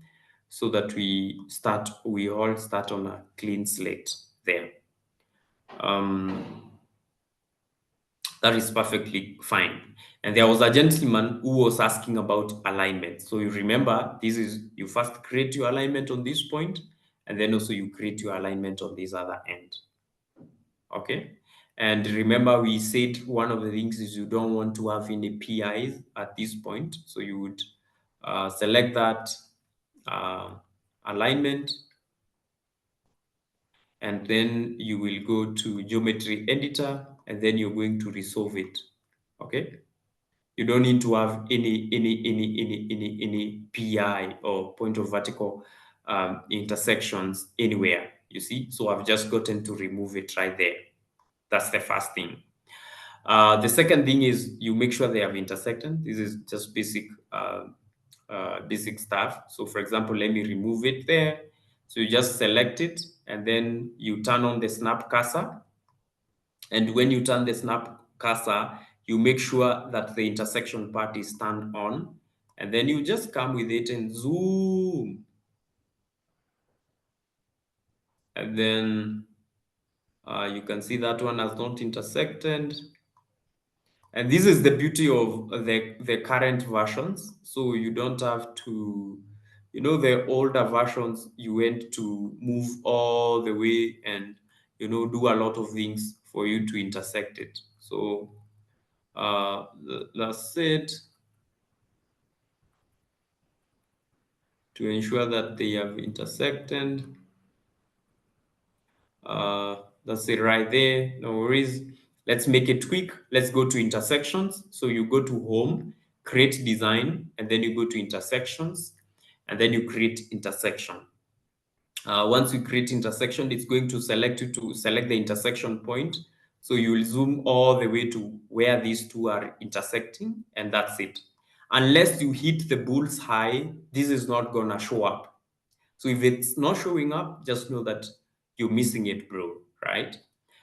[SPEAKER 1] so that we all start on a clean slate there. That is perfectly fine. And there was a gentleman who was asking about alignment. So you remember, you first create your alignment on this point, and then also you create your alignment on this other end. Okay. And remember, we said one of the things is you don't want to have any PIs at this point. So you would select that alignment, and then you will go to geometry editor, and then you're going to resolve it. Okay. You don't need to have any PI or point of vertical intersections anywhere, you see. So I've just gotten to remove it right there. That's the first thing. The second thing is you make sure they have intersected. This is just basic basic stuff. So for example, let me remove it there. So you just select it and then you turn on the snap cursor. And when you turn the snap cursor, you make sure that the intersection part is turned on. And then you just come with it and zoom. And then you can see that one has not intersected. And this is the beauty of the current versions. So you don't have to, the older versions, you went to move all the way and, do a lot of things for you to intersect it. So that's it. To ensure that they have intersected. That's it right there. No worries. Let's make it quick. Let's go to intersections. So you go to home, create design, and then you go to intersections, and then you create intersection. Once you create intersection, it's going to select you to select the intersection point. So you will zoom all the way to where these two are intersecting, and that's it. Unless you hit the bullseye, this is not gonna show up. So if it's not showing up, just know that you're missing it, bro, right?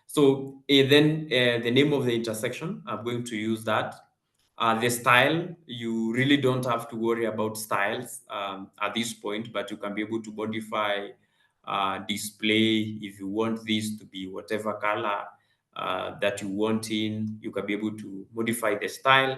[SPEAKER 1] So then the name of the intersection, I'm going to use that. The style, you really don't have to worry about styles at this point, but you can be able to modify display if you want this to be whatever color that you want in. You can be able to modify the style.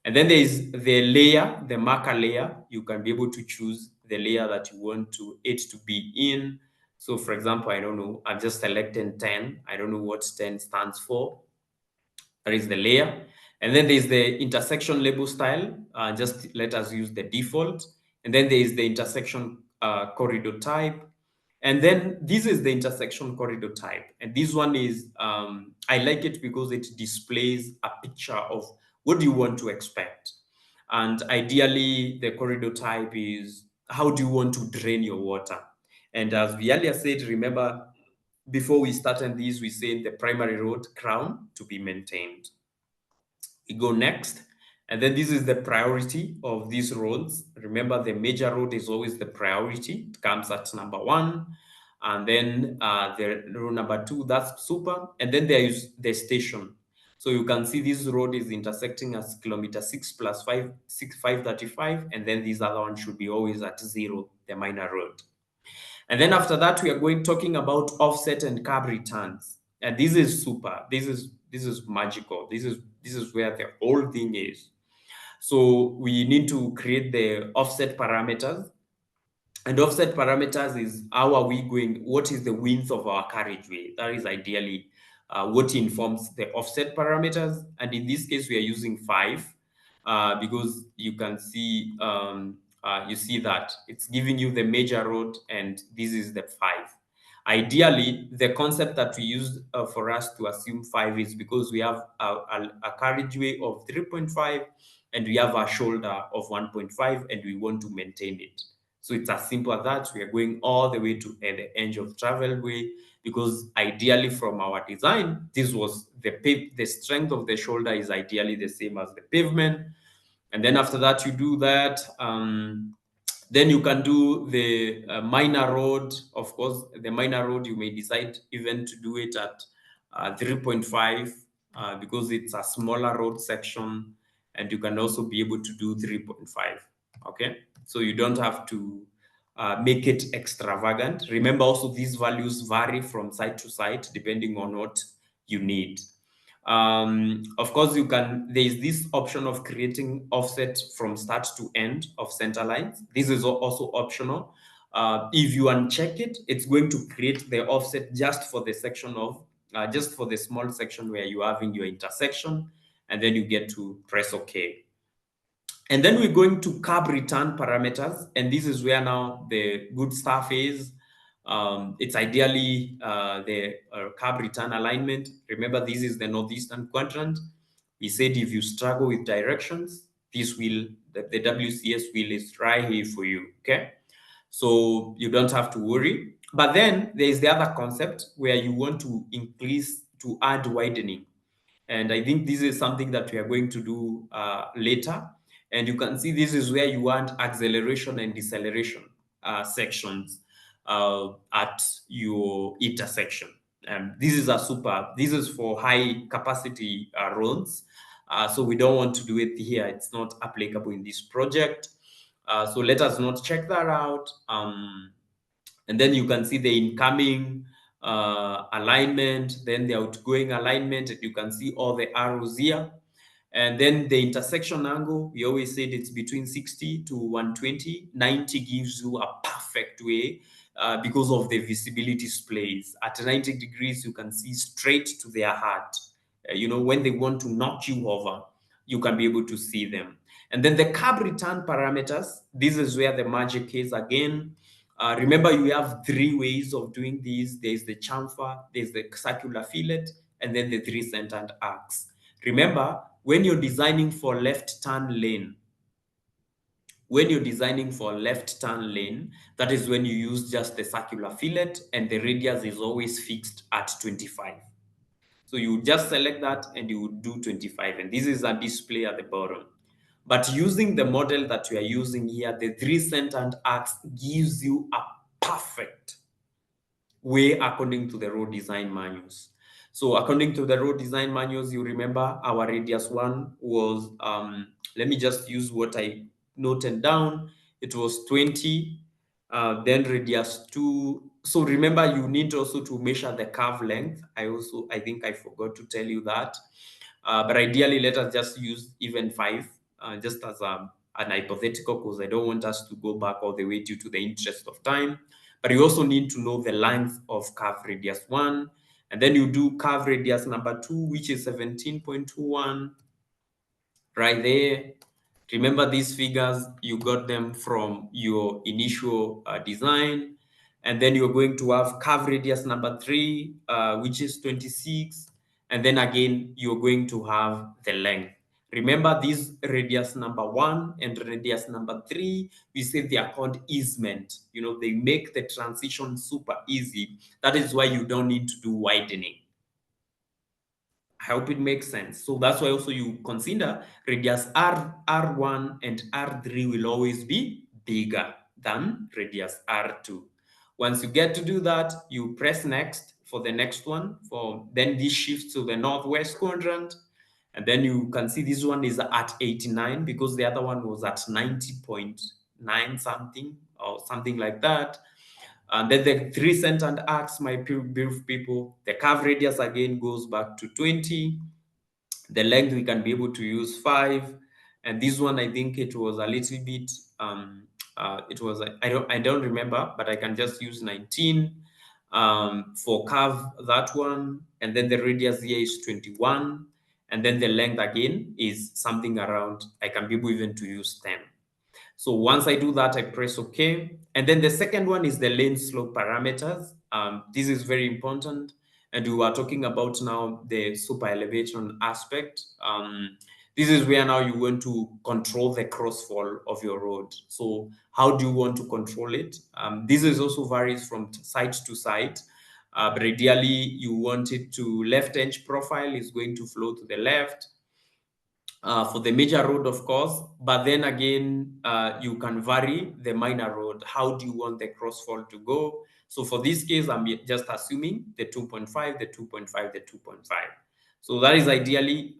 [SPEAKER 1] And then there is the layer, the marker layer. You can be able to choose the layer that you want it to be in. So for example, I don't know, I've just selected 10. I don't know what 10 stands for. That is the layer. And then there's the intersection label style. Just let us use the default. And then there is the intersection corridor type. And then this is the intersection corridor type. And this one is, I like it because it displays a picture of what do you want to expect. And ideally, the corridor type is how do you want to drain your water? And as we earlier said, remember, before we started this, we said the primary road crown to be maintained. We go next. And then this is the priority of these roads. Remember, the major road is always the priority. It comes at number 1. And then the road number 2, that's super. And then there is the station. So you can see this road is intersecting at kilometer 6 plus 5, 535. And then this other one should be always at 0, the minor road. And then after that, we are talking about offset and curb returns. And this is super. This is magical. This is where the whole thing is. So we need to create the offset parameters. And offset parameters is how are we going, what is the width of our carriageway? That is ideally what informs the offset parameters. And in this case, we are using 5 because you can see, you see that it's giving you the major road and this is the 5. Ideally, the concept that we use for us to assume 5 is because we have a carriageway of 3.5 and we have a shoulder of 1.5 and we want to maintain it. So it's as simple as that. We are going all the way to the edge of travel way because ideally from our design, this was the strength of the shoulder is ideally the same as the pavement. And then after that, you do that. Then you can do the minor road. Of course, the minor road, you may decide even to do it at 3.5 because it's a smaller road section. And you can also be able to do 3.5. Okay, so you don't have to make it extravagant. Remember also these values vary from site to site depending on what you need. Of course, there is this option of creating offset from start to end of center lines. This is also optional. If you uncheck it, it's going to create the offset just for the section of, just for the small section where you're having your intersection, and then you get to press OK. And then we're going to curb return parameters. And this is where now the good stuff is. It's ideally the curb return alignment. Remember, this is the northeastern quadrant. We said if you struggle with directions, this will, the WCS wheel is right here for you, okay? So you don't have to worry. But then there is the other concept where you want to to add widening. And I think this is something that we are going to do later. And you can see this is where you want acceleration and deceleration sections at your intersection. This is for high capacity roads. So we don't want to do it here. It's not applicable in this project. So let us not check that out. And then you can see the incoming alignment, then the outgoing alignment, and you can see all the arrows here. And then the intersection angle, we always said it's between 60 to 120. 90 gives you a perfect way because of the visibility splays. At 90 degrees, you can see straight to their heart. When they want to knock you over, you can be able to see them. And then the curb return parameters, this is where the magic is again. Remember, you have three ways of doing these. There's the chamfer, there's the circular fillet, and then the three-centered arcs. Remember, when you're designing for left turn lane, that is when you use just the circular fillet and the radius is always fixed at 25. So you just select that and you would do 25. And this is a display at the bottom. But using the model that we are using here, the three-centered arcs gives you a perfect way according to the road design manuals. So according to the road design manuals, you remember our radius 1 was, let me just use what I noted down. It was 20, then radius 2. So remember, you need also to measure the curve length. I think I forgot to tell you that. But ideally, let us just use even 5, just as an hypothetical, because I don't want us to go back all the way due to the interest of time. But you also need to know the length of curve radius 1. And then you do curve radius number 2, which is 17.21, right there. Remember these figures, you got them from your initial design. And then you're going to have curve radius number 3, which is 26. And then again, you're going to have the length. Remember this radius number 1 and radius number 3, we say they are called easement. They make the transition super easy. That is why you don't need to do widening. I hope it makes sense. So that's why also you consider radius R1 and R3 will always be bigger than radius R2. Once you get to do that, you press next for the next one. Then this shifts to the northwest quadrant. And then you can see this one is at 89 because the other one was at 90.9 something or something like that. And then the three-centered arcs, my beautiful people, the curve radius again goes back to 20. The length we can be able to use 5. And this one, I think it was a little bit, I don't remember, but I can just use 19 for curve, that one. And then the radius here is 21. And then the length again is something around, I can be able even to use 10. So once I do that, I press OK. And then the second one is the lane slope parameters. This is very important. And we are talking about now the super elevation aspect. This is where now you want to control the crossfall of your road. So how do you want to control it? This is also varies from site to site. But ideally, you want it to left edge profile is going to flow to the left. For the major road, of course, but then again, you can vary the minor road. How do you want the crossfall to go? So for this case, I'm just assuming the 2.5, the 2.5, the 2.5. So that is ideally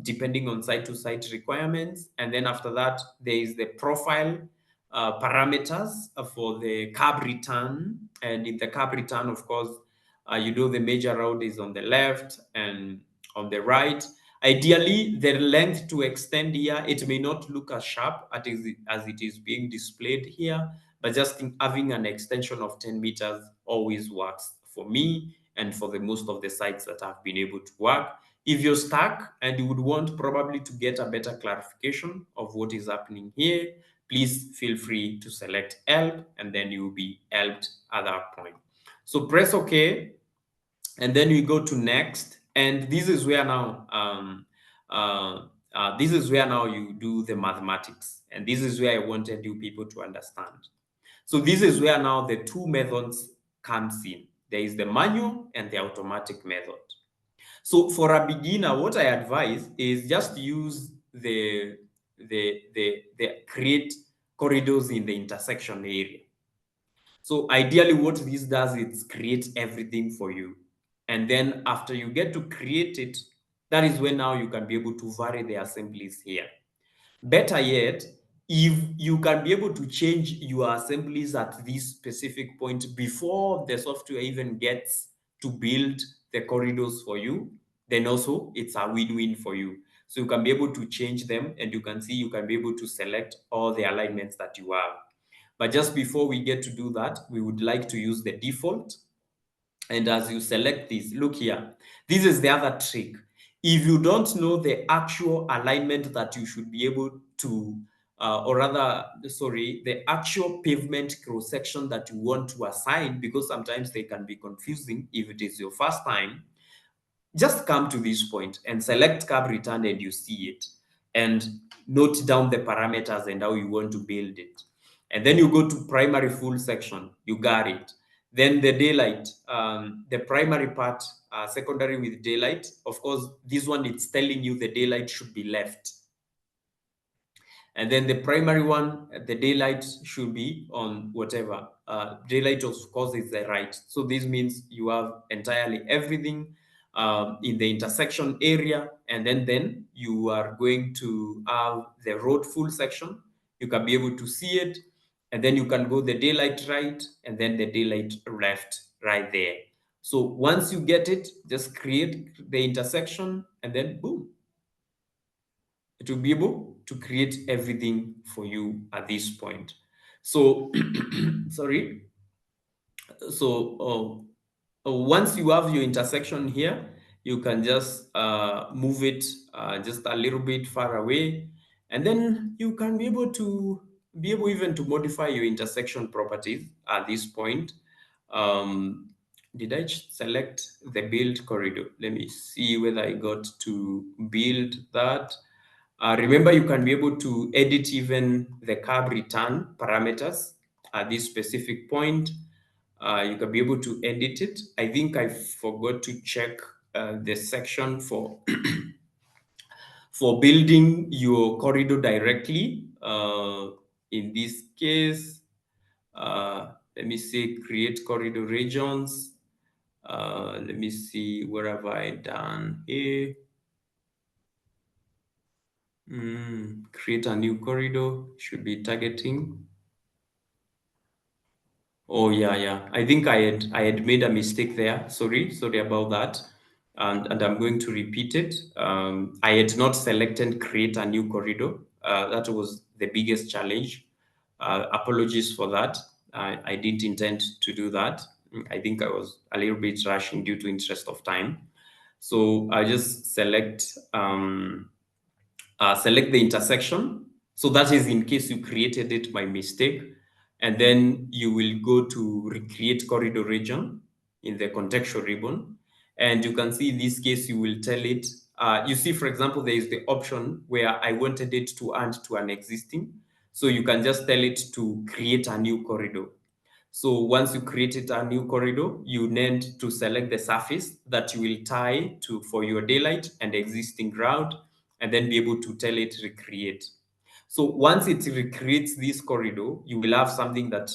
[SPEAKER 1] depending on site-to-site requirements. And then after that, there is the profile parameters for the curb return. And in the curb return, of course, the major road is on the left and on the right. Ideally, the length to extend here, it may not look as sharp as it is being displayed here, but just having an extension of 10 meters always works for me and for the most of the sites that have been able to work. If you're stuck and you would want probably to get a better clarification of what is happening here, please feel free to select help and then you will be helped at that point. So press OK, and then we go to next. And this is where now you do the mathematics. And this is where I wanted you people to understand. So this is where now the two methods comes in. There is the manual and the automatic method. So for a beginner, what I advise is just use the they create corridors in the intersection area. So ideally what this does is create everything for you. And then after you get to create it, that is when now you can be able to vary the assemblies here. Better yet, if you can be able to change your assemblies at this specific point before the software even gets to build the corridors for you, then also it's a win-win for you. So you can be able to change them, and you can see you can be able to select all the alignments that you have. But just before we get to do that, we would like to use the default. And as you select this, look here, this is the other trick. If you don't know the actual alignment that you should be able to, or rather, sorry, the actual pavement cross section that you want to assign, because sometimes they can be confusing if it is your first time, just come to this point and select curve return and you see it, and note down the parameters and how you want to build it. And then you go to primary full section, you got it. Then the daylight, the primary part, secondary with daylight. Of course, this one, it's telling you the daylight should be left. And then the primary one, the daylight should be on whatever. Daylight, of course, is the right. So this means you have entirely everything in the intersection area. And then you are going to have the road full section. You can be able to see it. And then you can go the daylight right and then the daylight left right there. So once you get it, just create the intersection and then boom. It will be able to create everything for you at this point. So, sorry. So once you have your intersection here, you can just move it just a little bit far away, and then you can be able even to modify your intersection properties at this point. Did I select the build corridor? Let me see whether I got to build that. Remember, you can be able to edit even the curve return parameters at this specific point. You can be able to edit it. I think I forgot to check the section for for building your corridor directly. In this case, let me say create corridor regions. Let me see, where have I done here? Create a new corridor, should be targeting. Oh yeah. I think I had made a mistake there. Sorry about that. And I'm going to repeat it. I had not selected create a new corridor. That was the biggest challenge. Apologies for that. I didn't intend to do that. I think I was a little bit rushing due to interest of time. So I just select the intersection. So that is in case you created it by mistake. And then you will go to recreate corridor region in the contextual ribbon. And you can see in this case, you will tell it, you see, for example, there is the option where I wanted it to add to an existing. So you can just tell it to create a new corridor. So once you created a new corridor, you need to select the surface that you will tie to for your daylight and existing ground, and then be able to tell it recreate. So once it recreates this corridor, you will have something that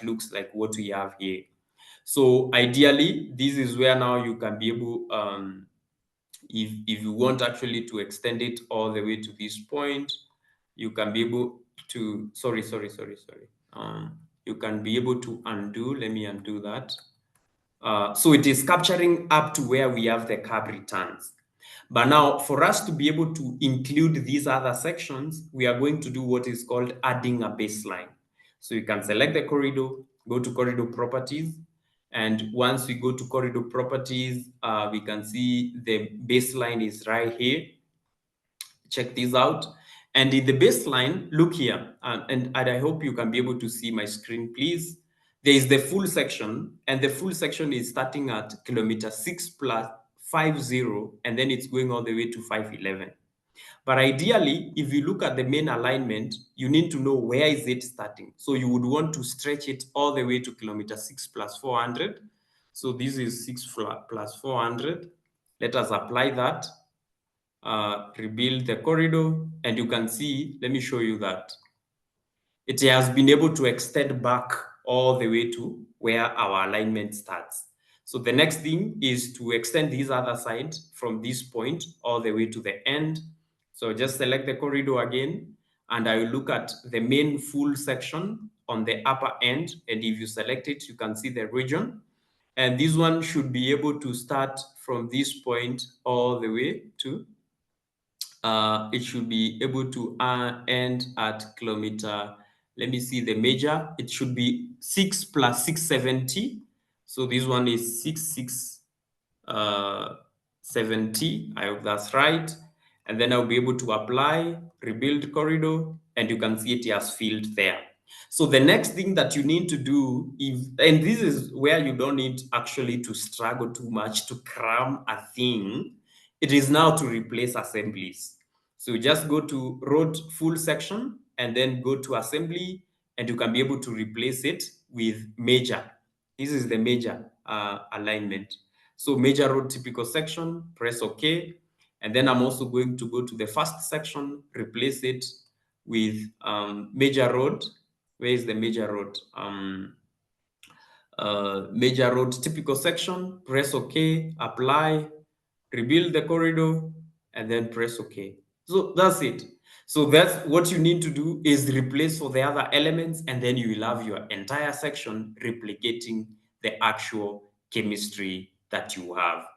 [SPEAKER 1] looks like what we have here. So ideally, this is where now you can be able, if you want actually to extend it all the way to this point, you can be able to, sorry. You can be able to undo, let me undo that. So it is capturing up to where we have the curve returns. But now for us to be able to include these other sections, we are going to do what is called adding a baseline. So you can select the corridor, go to corridor properties. And once we go to corridor properties, we can see the baseline is right here. Check this out. And in the baseline, look here, and I hope you can be able to see my screen, please. There is the full section, and the full section is starting at kilometer 6 plus 50, and then it's going all the way to 511. But ideally, if you look at the main alignment, you need to know where is it starting. So you would want to stretch it all the way to kilometer 6 plus 400. So this is 6 plus 400. Let us apply that. rebuild the corridor, and you can see, let me show you that it has been able to extend back all the way to where our alignment starts. So the next thing is to extend this other side from this point all the way to the end. So just select the corridor again, and I will look at the main full section on the upper end. And if you select it, you can see the region. And this one should be able to start from this point all the way to it should be able to end at kilometer. Let me see the major. It should be 6 plus 670. So this one is 6670. I hope that's right. And then I'll be able to apply, rebuild corridor, and you can see it has filled there. So the next thing that you need to do, and this is where you don't need actually to struggle too much to cram a thing, it is now to replace assemblies. So you just go to road full section and then go to assembly, and you can be able to replace it with major. This is the major alignment. So major road typical section, press OK. And then I'm also going to go to the first section, replace it with major road. Where is the major road? Major road typical section, press OK, apply, rebuild the corridor, and then press OK. So that's it. So that's what you need to do is replace for the other elements, and then you will have your entire section replicating the actual chemistry that you have.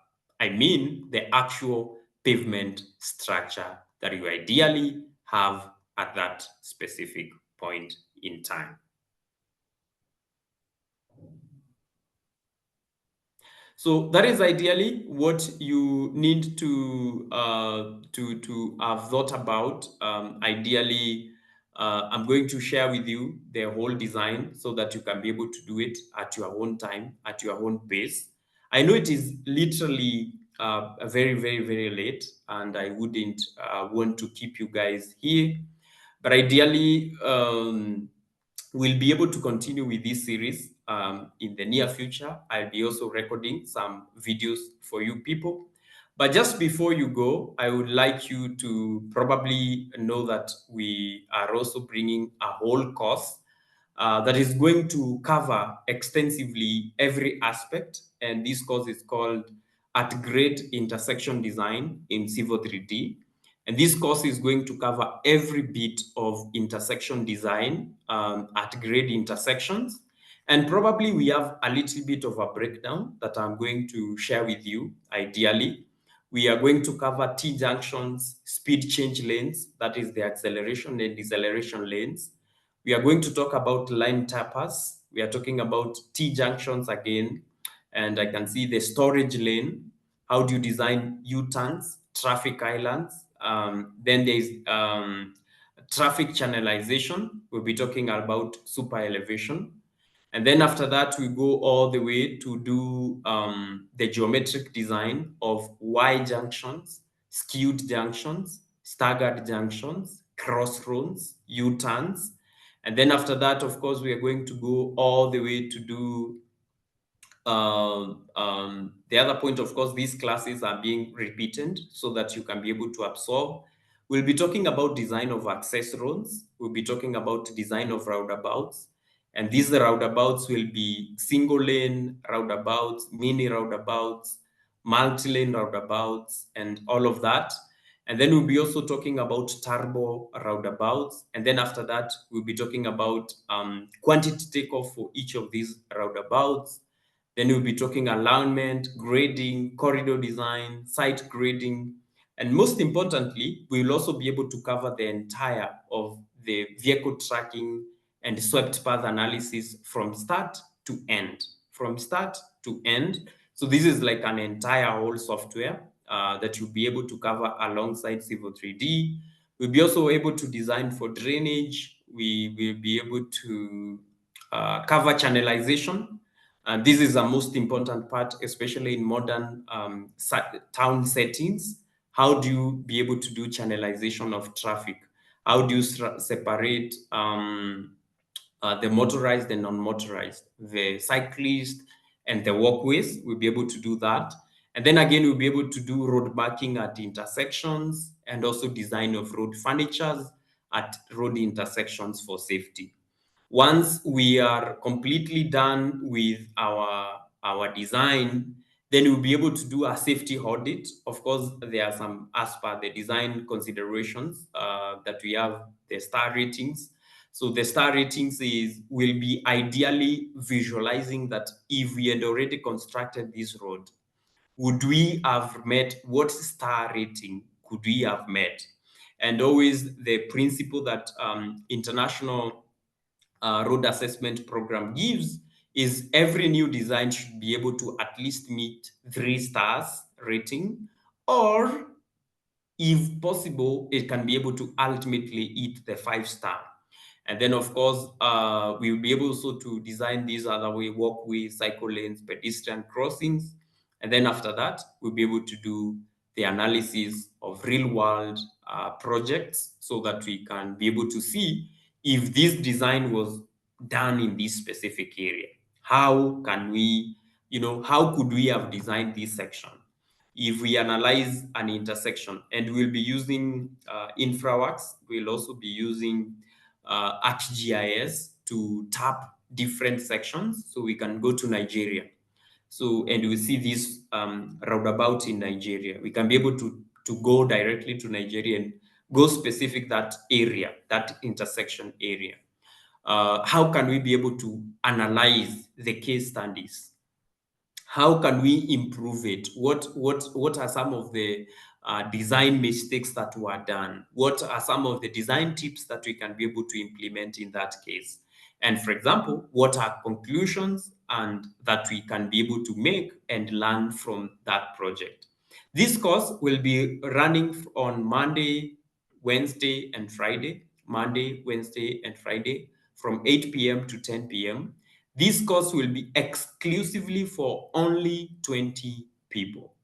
[SPEAKER 1] I mean, the actual pavement structure that you ideally have at that specific point in time. So that is ideally what you need to have thought about. Ideally, I'm going to share with you the whole design so that you can be able to do it at your own time, at your own pace. I know it is literally very, very, very late, and I wouldn't want to keep you guys here. But ideally, we'll be able to continue with this series in the near future. I'll be also recording some videos for you people. But just before you go, I would like you to probably know that we are also bringing a whole course that is going to cover extensively every aspect. And this course is called At Grade Intersection Design in Civil 3D. And this course is going to cover every bit of intersection design at grade intersections. And probably we have a little bit of a breakdown that I'm going to share with you, ideally. We are going to cover T-junctions, speed change lanes, that is the acceleration and deceleration lanes. We are going to talk about line tappers. We are talking about T-junctions again. And I can see the storage lane. How do you design U-turns, traffic islands? Then there's traffic channelization. We'll be talking about super elevation. And then after that, we go all the way to do the geometric design of Y junctions, skewed junctions, staggered junctions, crossroads, U-turns. And then after that, of course, we are going to go all the way to do the other point, of course, these classes are being repeated so that you can be able to absorb. We'll be talking about design of access roads. We'll be talking about design of roundabouts. And these roundabouts will be single lane roundabouts, mini roundabouts, multi-lane roundabouts, and all of that. And then we'll be also talking about turbo roundabouts. And then after that, we'll be talking about quantity takeoff for each of these roundabouts. Then we'll be talking alignment, grading, corridor design, site grading, and most importantly, we will also be able to cover the entire of the vehicle tracking and swept path analysis from start to end. From start to end. So this is like an entire whole software that you'll be able to cover alongside Civil 3D. We'll be also able to design for drainage. We will be able to cover channelization. And this is the most important part, especially in modern town settings. How do you be able to do channelization of traffic? How do you separate the motorized and non-motorized, the cyclist and the walkways? We'll be able to do that. And then again, we'll be able to do road marking at intersections and also design of road furnitures at road intersections for safety. Once we are completely done with our design, then we'll be able to do a safety audit. Of course, there are some, as per the design considerations, that we have the star ratings. So the star ratings will be ideally visualizing that if we had already constructed this road, would we have met, what star rating could we have met? And always the principle that international road assessment program gives is every new design should be able to at least meet 3 stars rating, or if possible, it can be able to ultimately hit the 5-star. And then, of course, we'll be able also to design these other way, walkways, cycle lanes, pedestrian crossings. And then after that, we'll be able to do the analysis of real world projects so that we can be able to see if this design was done in this specific area. How can we, how could we have designed this section? If we analyze an intersection, and we'll be using InfraWorks, we'll also be using ArcGIS to tap different sections so we can go to Nigeria. So, and we see this roundabout in Nigeria. We can be able to go directly to Nigeria and go specific that area, that intersection area. How can we be able to analyze the case studies? How can we improve it? What are some of the design mistakes that were done? What are some of the design tips that we can be able to implement in that case? And for example, what are conclusions and that we can be able to make and learn from that project? This course will be running on Monday, Wednesday, and Friday. Monday, Wednesday, and Friday from 8 p.m. to 10 p.m. This course will be exclusively for only 20 people.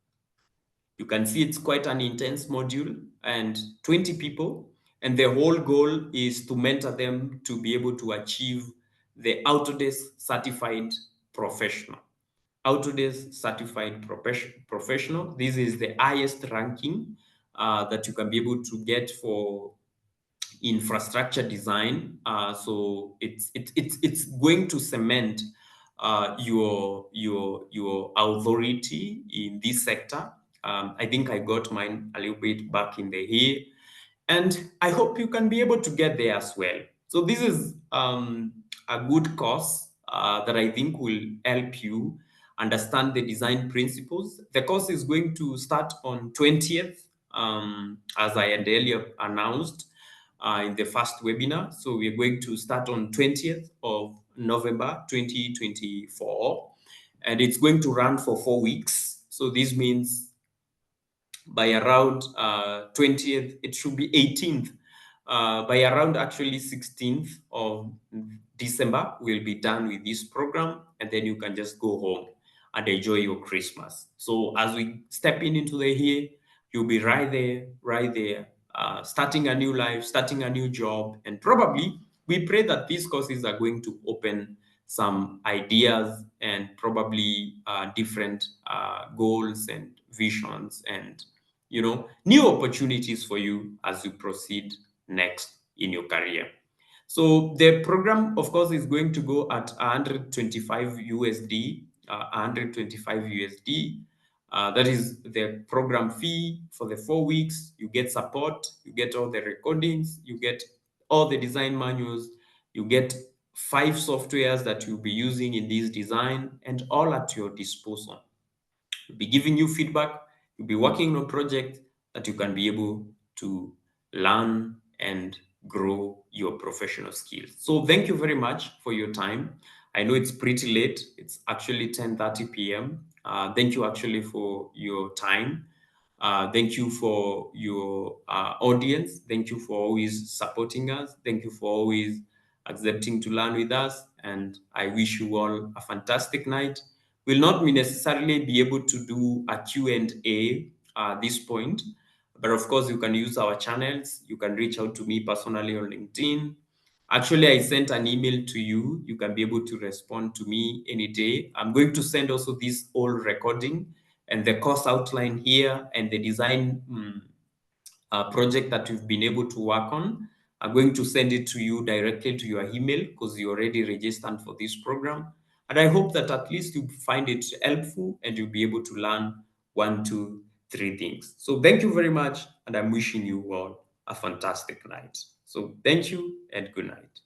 [SPEAKER 1] You can see it's quite an intense module, and 20 people. And the whole goal is to mentor them to be able to achieve the Autodesk certified professional. Autodesk certified professional. This is the highest ranking that you can be able to get for infrastructure design. So it's going to cement your authority in this sector. I think I got mine a little bit back in the year, and I hope you can be able to get there as well. So this is a good course that I think will help you understand the design principles. The course is going to start on 20th, as I had earlier announced in the first webinar. So we're going to start on 20th of November 2024, and it's going to run for 4 weeks. So this means by around 20th, it should be 18th. By around actually 16th of December, we'll be done with this program, and then you can just go home and enjoy your Christmas. So as we step into the year, you'll be right there, starting a new life, starting a new job, and probably we pray that these courses are going to open some ideas and probably different goals and visions and new opportunities for you as you proceed next in your career. So the program, of course, is going to go at 125 USD, 125 USD. That is the program fee for the 4 weeks. You get support, you get all the recordings, you get all the design manuals, you get 5 softwares that you'll be using in this design, and all at your disposal. We'll be giving you feedback. You'll be working on a project that you can be able to learn and grow your professional skills. So thank you very much for your time. I know it's pretty late. It's actually 10:30 p.m. Thank you actually for your time. Thank you for your audience. Thank you for always supporting us. Thank you for always accepting to learn with us. And I wish you all a fantastic night. We'll not necessarily be able to do a Q&A at this point, but of course you can use our channels. You can reach out to me personally on LinkedIn. Actually, I sent an email to you. You can be able to respond to me any day. I'm going to send also this old recording and the course outline here and the design project that we've been able to work on. I'm going to send it to you directly to your email because you already registered for this program. And I hope that at least you find it helpful and you'll be able to learn 1, 2, 3 things. So thank you very much, and I'm wishing you all a fantastic night. So thank you and good night.